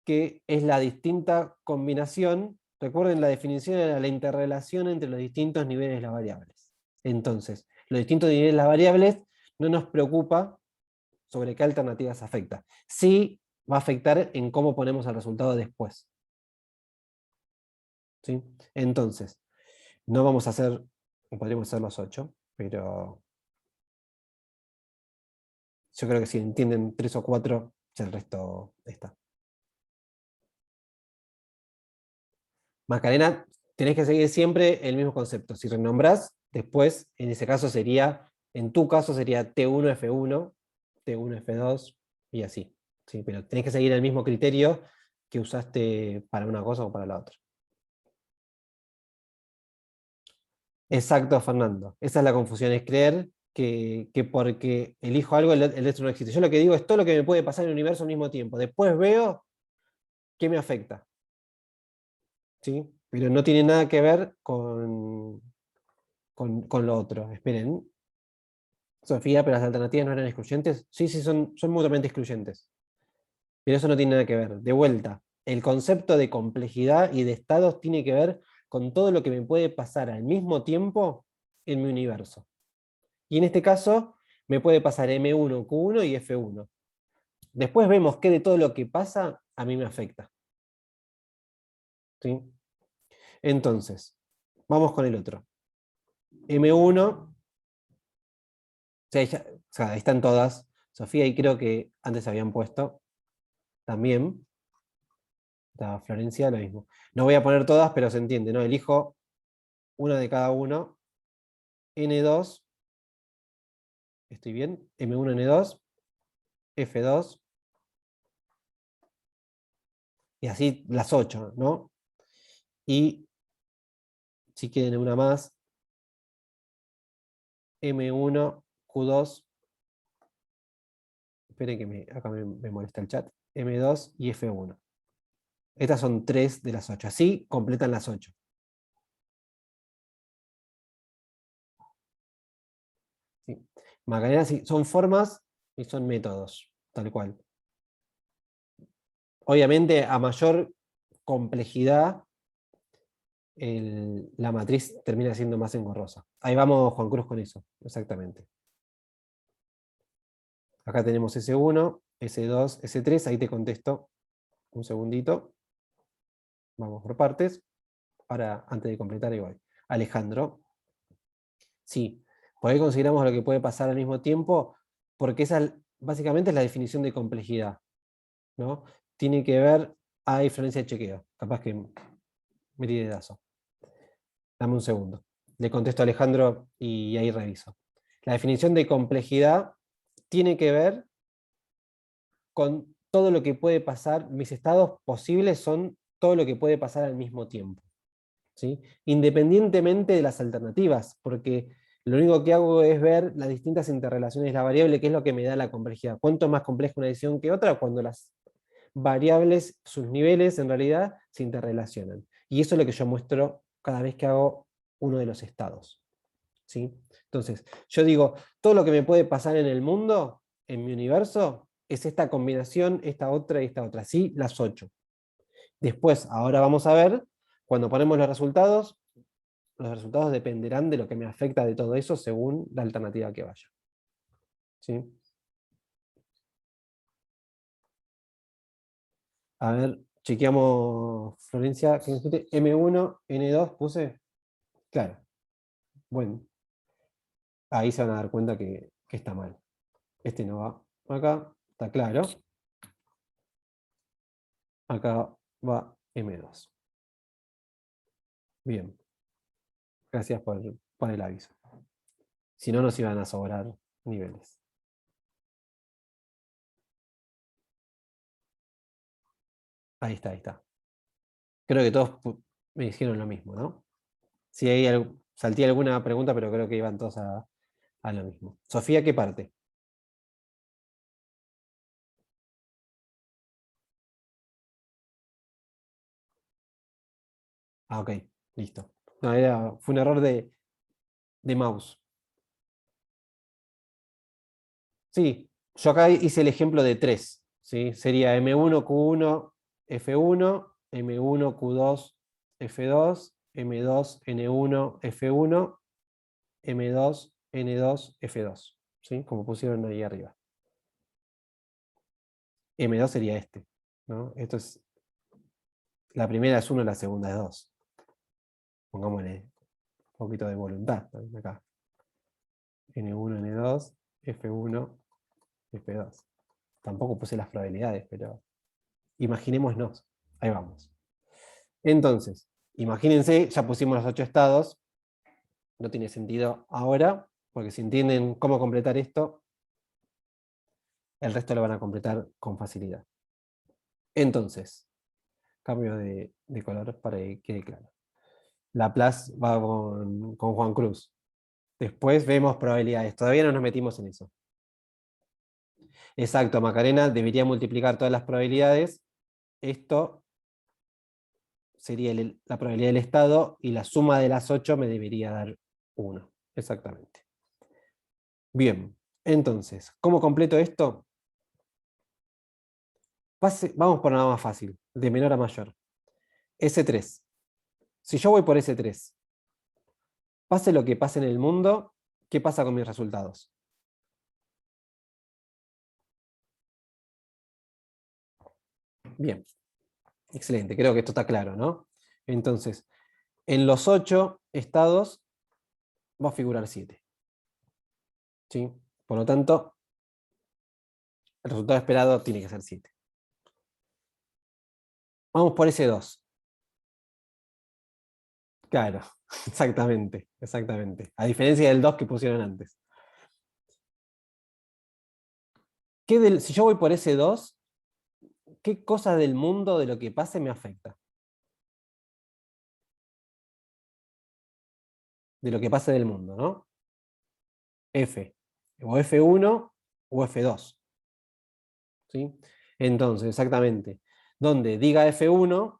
que es la distinta combinación. Recuerden, la definición era la interrelación entre los distintos niveles de las variables. Entonces, los distintos niveles de las variables no nos preocupa sobre qué alternativas afecta. Sí va a afectar en cómo ponemos el resultado después. ¿Sí? Entonces, no vamos a hacer, podríamos hacer los 8, pero yo creo que si entienden 3 o 4, ya el resto está. Macarena, tenés que seguir siempre el mismo concepto. Si renombrás, después, en ese caso sería, en tu caso sería T1F1, T1F2 y así. ¿Sí? Pero tenés que seguir el mismo criterio que usaste para una cosa o para la otra. Exacto, Fernando. Esa es la confusión, es creer que porque elijo algo el otro no existe. Yo lo que digo es todo lo que me puede pasar en el universo al mismo tiempo. Después veo qué me afecta. ¿Sí? Pero no tiene nada que ver con lo otro. Esperen. Sofía, pero las alternativas no eran excluyentes. Sí, sí, son mutuamente excluyentes. Pero eso no tiene nada que ver. De vuelta, el concepto de complejidad y de estados tiene que ver con todo lo que me puede pasar al mismo tiempo en mi universo. Y en este caso, me puede pasar M1, Q1 y F1. Después vemos que de todo lo que pasa, a mí me afecta. ¿Sí? Entonces, vamos con el otro. M1, o sea, están todas. Sofía, y creo que antes habían puesto también. Está Florencia, lo mismo. No voy a poner todas, pero se entiende, ¿no? Elijo una de cada uno, N2, ¿estoy bien? M1, N2, F2, y así las 8, ¿no? Y si quieren una más, M1, Q2, esperen que acá me molesta el chat, M2 y F1. Estas son 3 de las 8. Así completan las 8. ¿Sí? Macarena sí, son formas y son métodos, tal cual. Obviamente, a mayor complejidad, la matriz termina siendo más engorrosa. Ahí vamos, Juan Cruz, con eso, exactamente. Acá tenemos S1, S2, S3, ahí te contesto un segundito. Vamos por partes. Ahora, antes de completar, igual. Alejandro, sí, por ahí consideramos lo que puede pasar al mismo tiempo, porque esa básicamente es la definición de complejidad, ¿no? Tiene que ver, hay diferencia de chequeo, capaz que me tire dedazo. Dame un segundo. Le contesto a Alejandro y ahí reviso. La definición de complejidad tiene que ver con todo lo que puede pasar, mis estados posibles son todo lo que puede pasar al mismo tiempo, ¿sí? Independientemente de las alternativas, porque lo único que hago es ver las distintas interrelaciones de la variable, que es lo que me da la complejidad. ¿Cuánto es más compleja una decisión que otra? Cuando las variables, sus niveles en realidad se interrelacionan. Y eso es lo que yo muestro cada vez que hago uno de los estados, ¿sí? Entonces, yo digo, todo lo que me puede pasar en el mundo, en mi universo, es esta combinación, esta otra y esta otra, ¿sí? Las 8. Después, ahora vamos a ver, cuando ponemos los resultados dependerán de lo que me afecta de todo eso según la alternativa que vaya, ¿sí? A ver, chequeamos, Florencia, ¿qué dijiste? M1, N2, puse. Claro, bueno, ahí se van a dar cuenta que está mal. Este no va acá, está claro. Acá va M2. Bien, gracias por el aviso. Si no, nos iban a sobrar niveles. Ahí está, ahí está. Creo que todos me dijeron lo mismo, ¿no? Si hay salté alguna pregunta, pero creo que iban todos a lo mismo. Sofía, ¿qué parte? Ah, ok, listo. No, fue un error de mouse. Sí, yo acá hice el ejemplo de 3, ¿sí? Sería M1, Q1, F1, M1, Q2, F2, M2, N1, F1, M2, N2, F2, ¿sí? Como pusieron ahí arriba. M2 sería este, ¿no? Esto es, la primera es 1, la segunda es 2. Pongámosle un poquito de voluntad acá. N1, N2, F1, F2. Tampoco puse las probabilidades, pero imaginémonos. Ahí vamos. Entonces, imagínense, ya pusimos los 8 estados. No tiene sentido ahora, porque si entienden cómo completar esto, el resto lo van a completar con facilidad. Entonces, cambio de color para que quede claro. Laplace va con Juan Cruz. Después vemos probabilidades. Todavía no nos metimos en eso. Exacto, Macarena debería multiplicar todas las probabilidades. Esto sería la probabilidad del estado y la suma de las 8 me debería dar 1. Exactamente. Bien, entonces, ¿cómo completo esto? Vamos por nada más fácil, de menor a mayor. S3. Si yo voy por S3, pase lo que pase en el mundo, ¿qué pasa con mis resultados? Bien, excelente, creo que esto está claro, ¿no? Entonces, en los 8 estados va a figurar 7. ¿Sí? Por lo tanto, el resultado esperado tiene que ser 7. Vamos por S2. Claro. Exactamente, exactamente. A diferencia del 2 que pusieron antes. Si yo voy por ese 2, ¿qué cosa del mundo de lo que pase me afecta? De lo que pase del mundo, ¿no? F, o F1 o F2. ¿Sí? Entonces, exactamente, donde diga F1,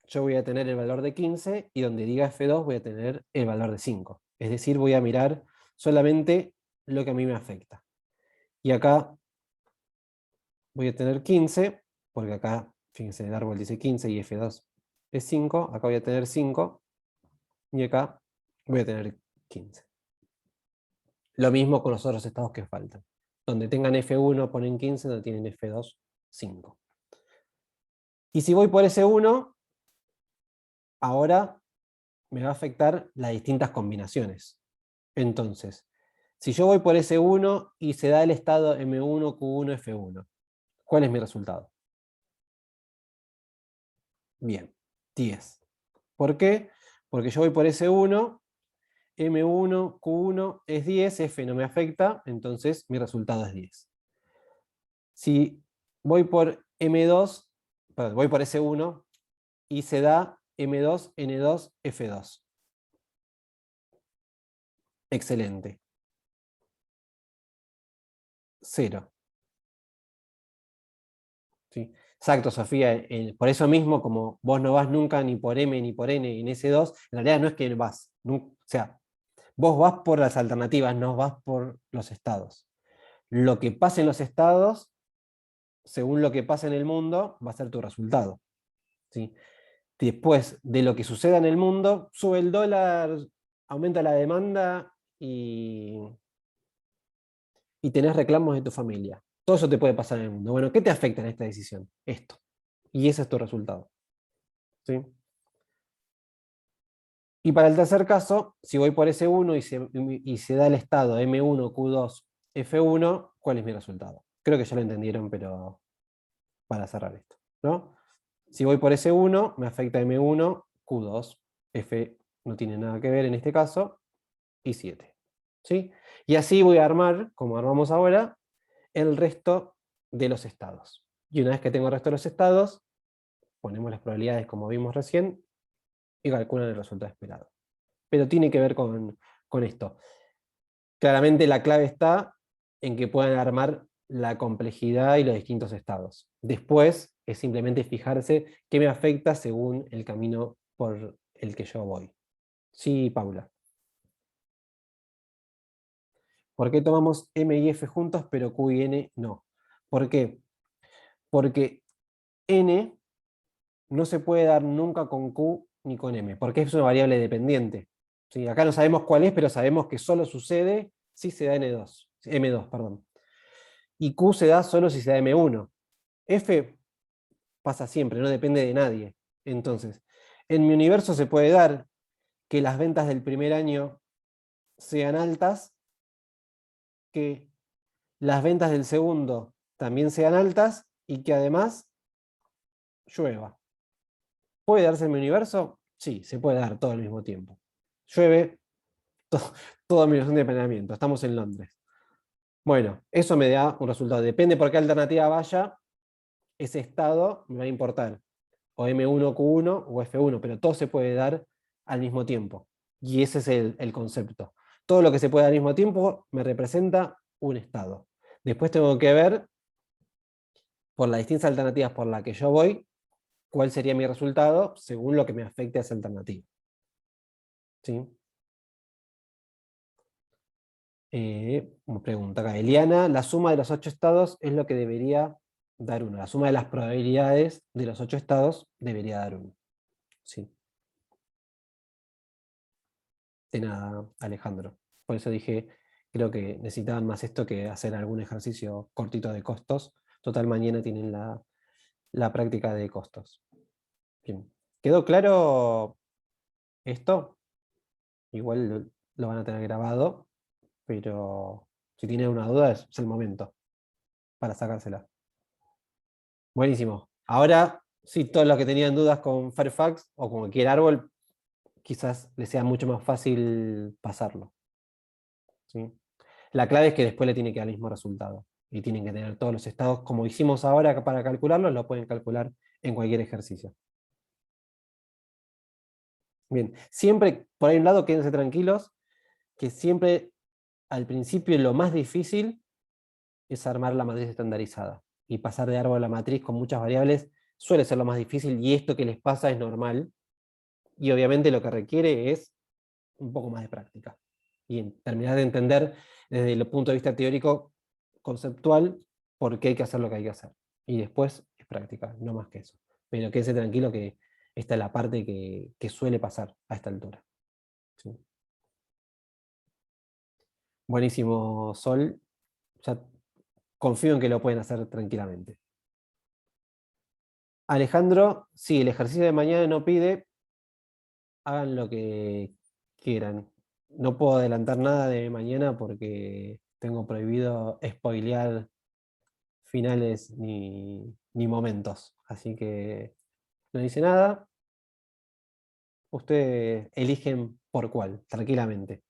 yo voy a tener el valor de 15 y donde diga F2 voy a tener el valor de 5. Es decir, voy a mirar solamente lo que a mí me afecta. Y acá voy a tener 15, porque acá, fíjense, el árbol dice 15 y F2 es 5, acá voy a tener 5 y acá voy a tener 15. Lo mismo con los otros estados que faltan. Donde tengan F1 ponen 15, donde tienen F2, 5. Y si voy por S1, ahora me va a afectar las distintas combinaciones. Entonces, si yo voy por S1 y se da el estado M1, Q1, F1, ¿cuál es mi resultado? Bien, 10. ¿Por qué? Porque yo voy por S1, M1, Q1 es 10, F no me afecta, entonces mi resultado es 10. Si voy por M2, perdón, voy por S1 y se da M2, N2, F2. Excelente. 0. ¿Sí? Exacto, Sofía. Por eso mismo, como vos no vas nunca ni por M ni por N en S2, en realidad no es que vas. O sea, vos vas por las alternativas, no vas por los estados. Lo que pasa en los estados, según lo que pasa en el mundo, va a ser tu resultado. ¿Sí? Después de lo que suceda en el mundo, sube el dólar, aumenta la demanda y tenés reclamos de tu familia. Todo eso te puede pasar en el mundo. Bueno, ¿qué te afecta en esta decisión? Esto. Y ese es tu resultado. ¿Sí? Y para el tercer caso, si voy por S1 y se da el estado M1, Q2, F1, ¿cuál es mi resultado? Creo que ya lo entendieron, pero para cerrar esto, ¿no? Si voy por S1, me afecta M1, Q2, F no tiene nada que ver en este caso, y 7. ¿Sí? Y así voy a armar, como armamos ahora, el resto de los estados. Y una vez que tengo el resto de los estados, ponemos las probabilidades como vimos recién y calculan el resultado esperado. Pero tiene que ver con esto. Claramente la clave está en que puedan armar la complejidad y los distintos estados. Después es simplemente fijarse qué me afecta según el camino por el que yo voy. Sí, Paula. ¿Por qué tomamos M y F juntos, pero Q y N no? ¿Por qué? Porque N no se puede dar nunca con Q ni con M, porque es una variable dependiente. ¿Sí? Acá no sabemos cuál es, pero sabemos que solo sucede si se da N2, M2, perdón. Y Q se da solo si se da M1. F pasa siempre, no depende de nadie. Entonces, en mi universo se puede dar que las ventas del primer año sean altas, que las ventas del segundo también sean altas y que además llueva. ¿Puede darse en mi universo? Sí, se puede dar todo al mismo tiempo. Llueve, todo mi universo de planeamiento. Estamos en Londres. Bueno, eso me da un resultado. Depende por qué alternativa vaya, ese estado me va a importar. O M1, Q1 o F1, pero todo se puede dar al mismo tiempo. Y ese es el concepto. Todo lo que se puede dar al mismo tiempo me representa un estado. Después tengo que ver, por las distintas alternativas por las que yo voy, cuál sería mi resultado según lo que me afecte a esa alternativa. ¿Sí? Como pregunta acá, Eliana, la suma de los 8 estados es lo que debería dar 1. La suma de las probabilidades de los 8 estados debería dar 1. Sí. De nada, Alejandro. Por eso dije, creo que necesitaban más esto que hacer algún ejercicio cortito de costos. Total, mañana tienen la práctica de costos. Bien. ¿Quedó claro esto? Igual lo van a tener grabado, pero si tienen una duda es el momento para sacársela. Buenísimo. Ahora, sí, todos los que tenían dudas con Fairfax o con cualquier árbol, quizás les sea mucho más fácil pasarlo. ¿Sí? La clave es que después le tiene que dar el mismo resultado. Y tienen que tener todos los estados, como hicimos ahora para calcularlo, lo pueden calcular en cualquier ejercicio. Bien, siempre, por ahí un lado, quédense tranquilos, que siempre al principio lo más difícil es armar la matriz estandarizada. Y pasar de árbol a matriz con muchas variables suele ser lo más difícil, y esto que les pasa es normal. Y obviamente lo que requiere es un poco más de práctica. Y terminar de entender desde el punto de vista teórico, conceptual, por qué hay que hacer lo que hay que hacer. Y después es práctica, no más que eso. Pero quédese tranquilo que esta es la parte que suele pasar a esta altura. ¿Sí? Buenísimo, Sol. Ya confío en que lo pueden hacer tranquilamente. Alejandro, sí, el ejercicio de mañana no pide, hagan lo que quieran. No puedo adelantar nada de mañana porque tengo prohibido spoilear finales ni momentos. Así que no dice nada. Ustedes eligen por cuál, tranquilamente.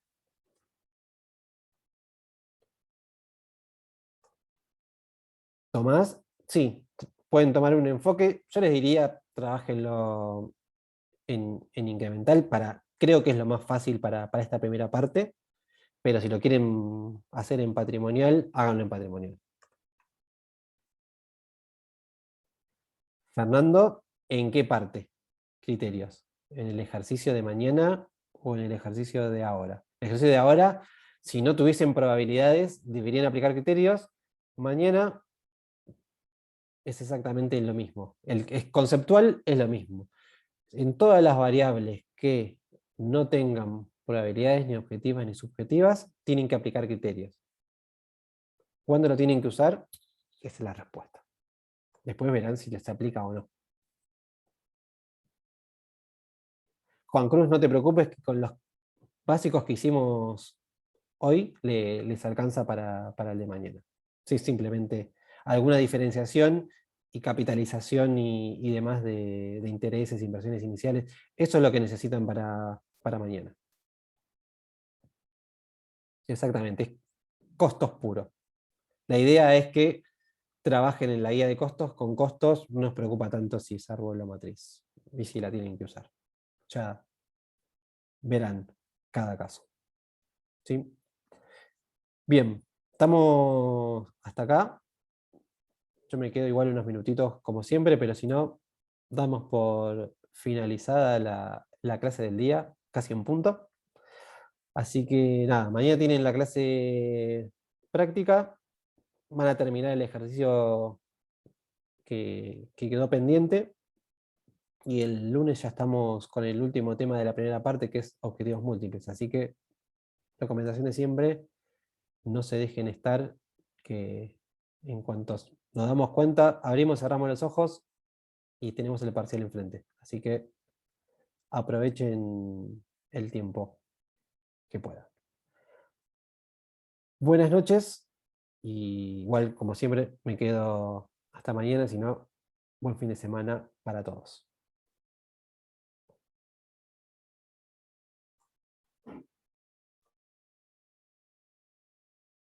Tomás, sí, pueden tomar un enfoque. Yo les diría, trabajenlo en incremental creo que es lo más fácil para esta primera parte, pero si lo quieren hacer en patrimonial, háganlo en patrimonial. Fernando, ¿en qué parte? Criterios. ¿En el ejercicio de mañana o en el ejercicio de ahora? El ejercicio de ahora, si no tuviesen probabilidades, deberían aplicar criterios. Mañana es exactamente lo mismo. Es conceptual es lo mismo. En todas las variables que no tengan probabilidades ni objetivas ni subjetivas, tienen que aplicar criterios. ¿Cuándo lo tienen que usar? Esa es la respuesta. Después verán si les aplica o no. Juan Cruz, no te preocupes, que con los básicos que hicimos hoy les alcanza para el de mañana. Sí, simplemente alguna diferenciación y capitalización y demás de intereses, inversiones iniciales. Eso es lo que necesitan para mañana. Exactamente, es costos puros. La idea es que trabajen en la guía de costos con costos, no nos preocupa tanto si es árbol o matriz y si la tienen que usar. Ya verán cada caso. ¿Sí? Bien, estamos hasta acá. Yo me quedo igual unos minutitos como siempre, pero si no, damos por finalizada la clase del día, casi en punto. Así que nada, mañana tienen la clase práctica, van a terminar el ejercicio que quedó pendiente y el lunes ya estamos con el último tema de la primera parte, que es objetivos múltiples. Así que recomendación de siempre, no se dejen estar, que en cuanto nos damos cuenta, abrimos, cerramos los ojos y tenemos el parcial enfrente. Así que aprovechen el tiempo que puedan. Buenas noches y igual como siempre me quedo hasta mañana, si no, buen fin de semana para todos.